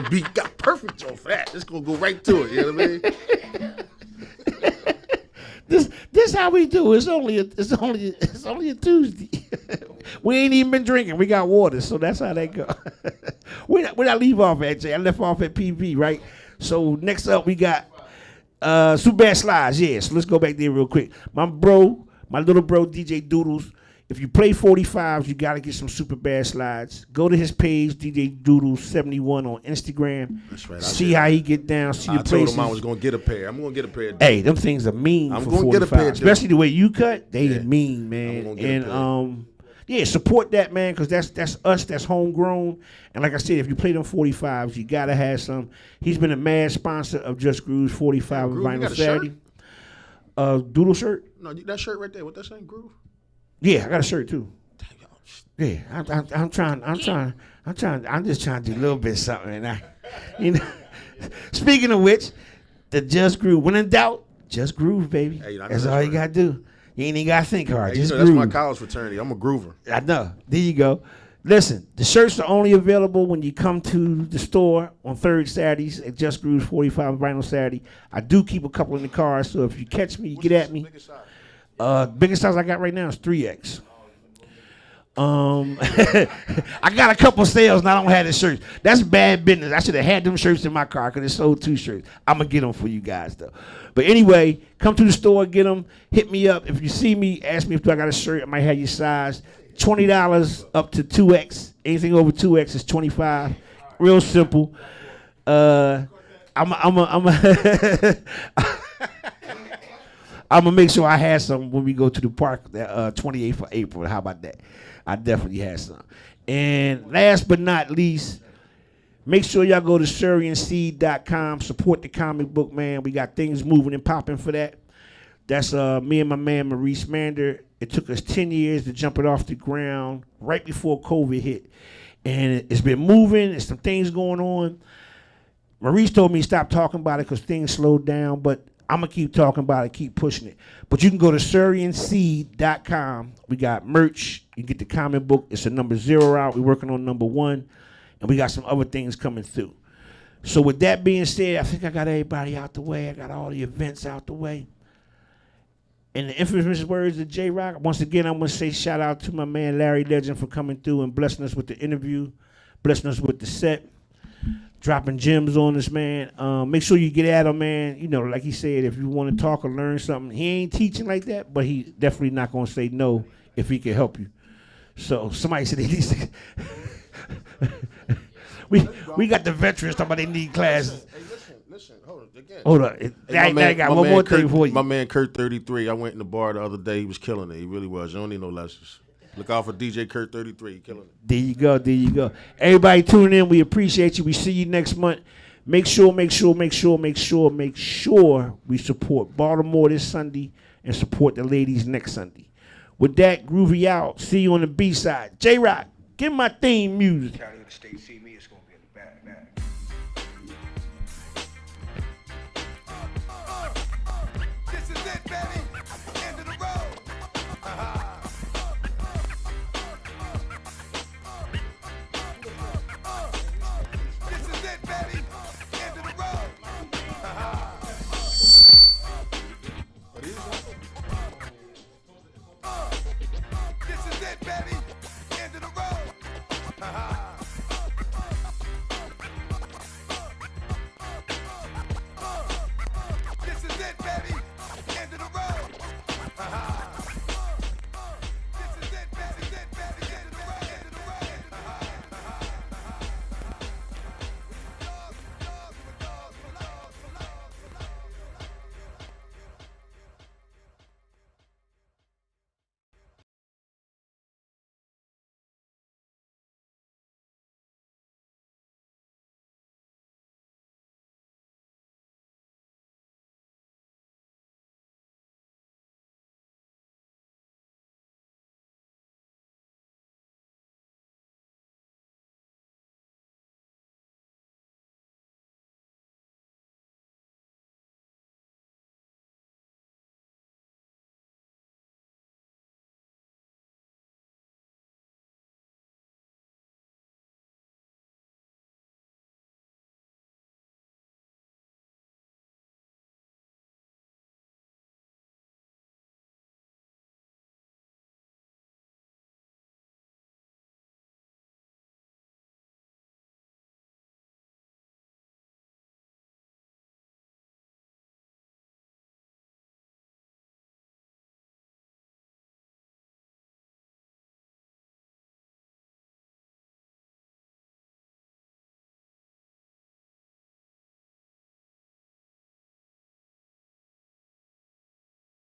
beat, got perfect joint for that. It's gonna go right to it. You know what I mean? This how we do. It's only a Tuesday. We ain't even been drinking. We got water, so that's how that go. Where I leave off at, Jay? I left off at PV, right? So next up we got Super Bad Slides, yes. Let's go back there real quick. My little bro, DJ Doodles. If you play 45s, you got to get some Super Bad Slides. Go to his page, DJ Doodles71 on Instagram. That's right. See how he get down. See the places. I told him I was going to get a pair. I'm going to get a pair. Hey, them things are mean. I'm going to get a pair. Especially the way you cut, they are mean, man. And support that, man, because that's us. That's homegrown. And like I said, if you play them 45s, you got to have some. He's been a mad sponsor of Just Groove's 45 Vinyl Saturday. Doodle shirt? No, that shirt right there. What that saying, Groove? Yeah, I got a shirt too. Yeah, I'm just trying to do a little bit of something. And speaking of which, the Just Groove. When in doubt, just groove, baby. Hey, that's all you gotta do. You ain't even gotta think hard. Hey, just groove. That's my college fraternity. I'm a groover. I know. There you go. Listen, the shirts are only available when you come to the store on third Saturdays at Just Groove's 45 Vinyl Saturday. I do keep a couple in the car, so if you catch me, you get at me. Biggest size I got right now is 3X. I got a couple sales and I don't have the shirts. That's bad business. I should have had them shirts in my car because it sold 2 shirts. I'm going to get them for you guys, though. But anyway, come to the store, get them. Hit me up. If you see me, ask me if I got a shirt. I might have your size. $20 up to 2X. Anything over 2X is $25. Real simple. I'm gonna make sure I have some when we go to the park that 28th of April. How about that? I definitely have some. And last but not least, make sure y'all go to SurreyandSeed.com. Support the comic book, man. We got things moving and popping for that. That's me and my man Maurice Mander. It took us 10 years to jump it off the ground right before COVID hit. And it's been moving. There's some things going on. Maurice told me to stop talking about it because things slowed down, but I'm going to keep talking about it, keep pushing it. But you can go to SurreyandSeed.com. We got merch. You can get the comic book. It's a number 0 out. We're working on number 1. And we got some other things coming through. So with that being said, I think I got everybody out the way. I got all the events out the way. In the infamous words of J-Rock, once again, I'm going to say shout out to my man Larry Legend for coming through and blessing us with the interview, blessing us with the set, dropping gems on us, man. Make sure you get at him, man. You know, like he said, if you want to talk or learn something, he ain't teaching like that, but he definitely not going to say no if he can help you. So somebody said he needs to. we got the veterans talking about they need classes. Listen, hold on again. Hold on. I got one more thing for you. My man Kurt 33, I went in the bar the other day. He was killing it. He really was. You don't need no lessons. Look out for DJ Kurt 33. He killing it. There you go. There you go. Everybody tuning in. We appreciate you. We see you next month. Make sure we support Baltimore this Sunday and support the ladies next Sunday. With that, Groovy out. See you on the B-side. J-Rock, give my theme music.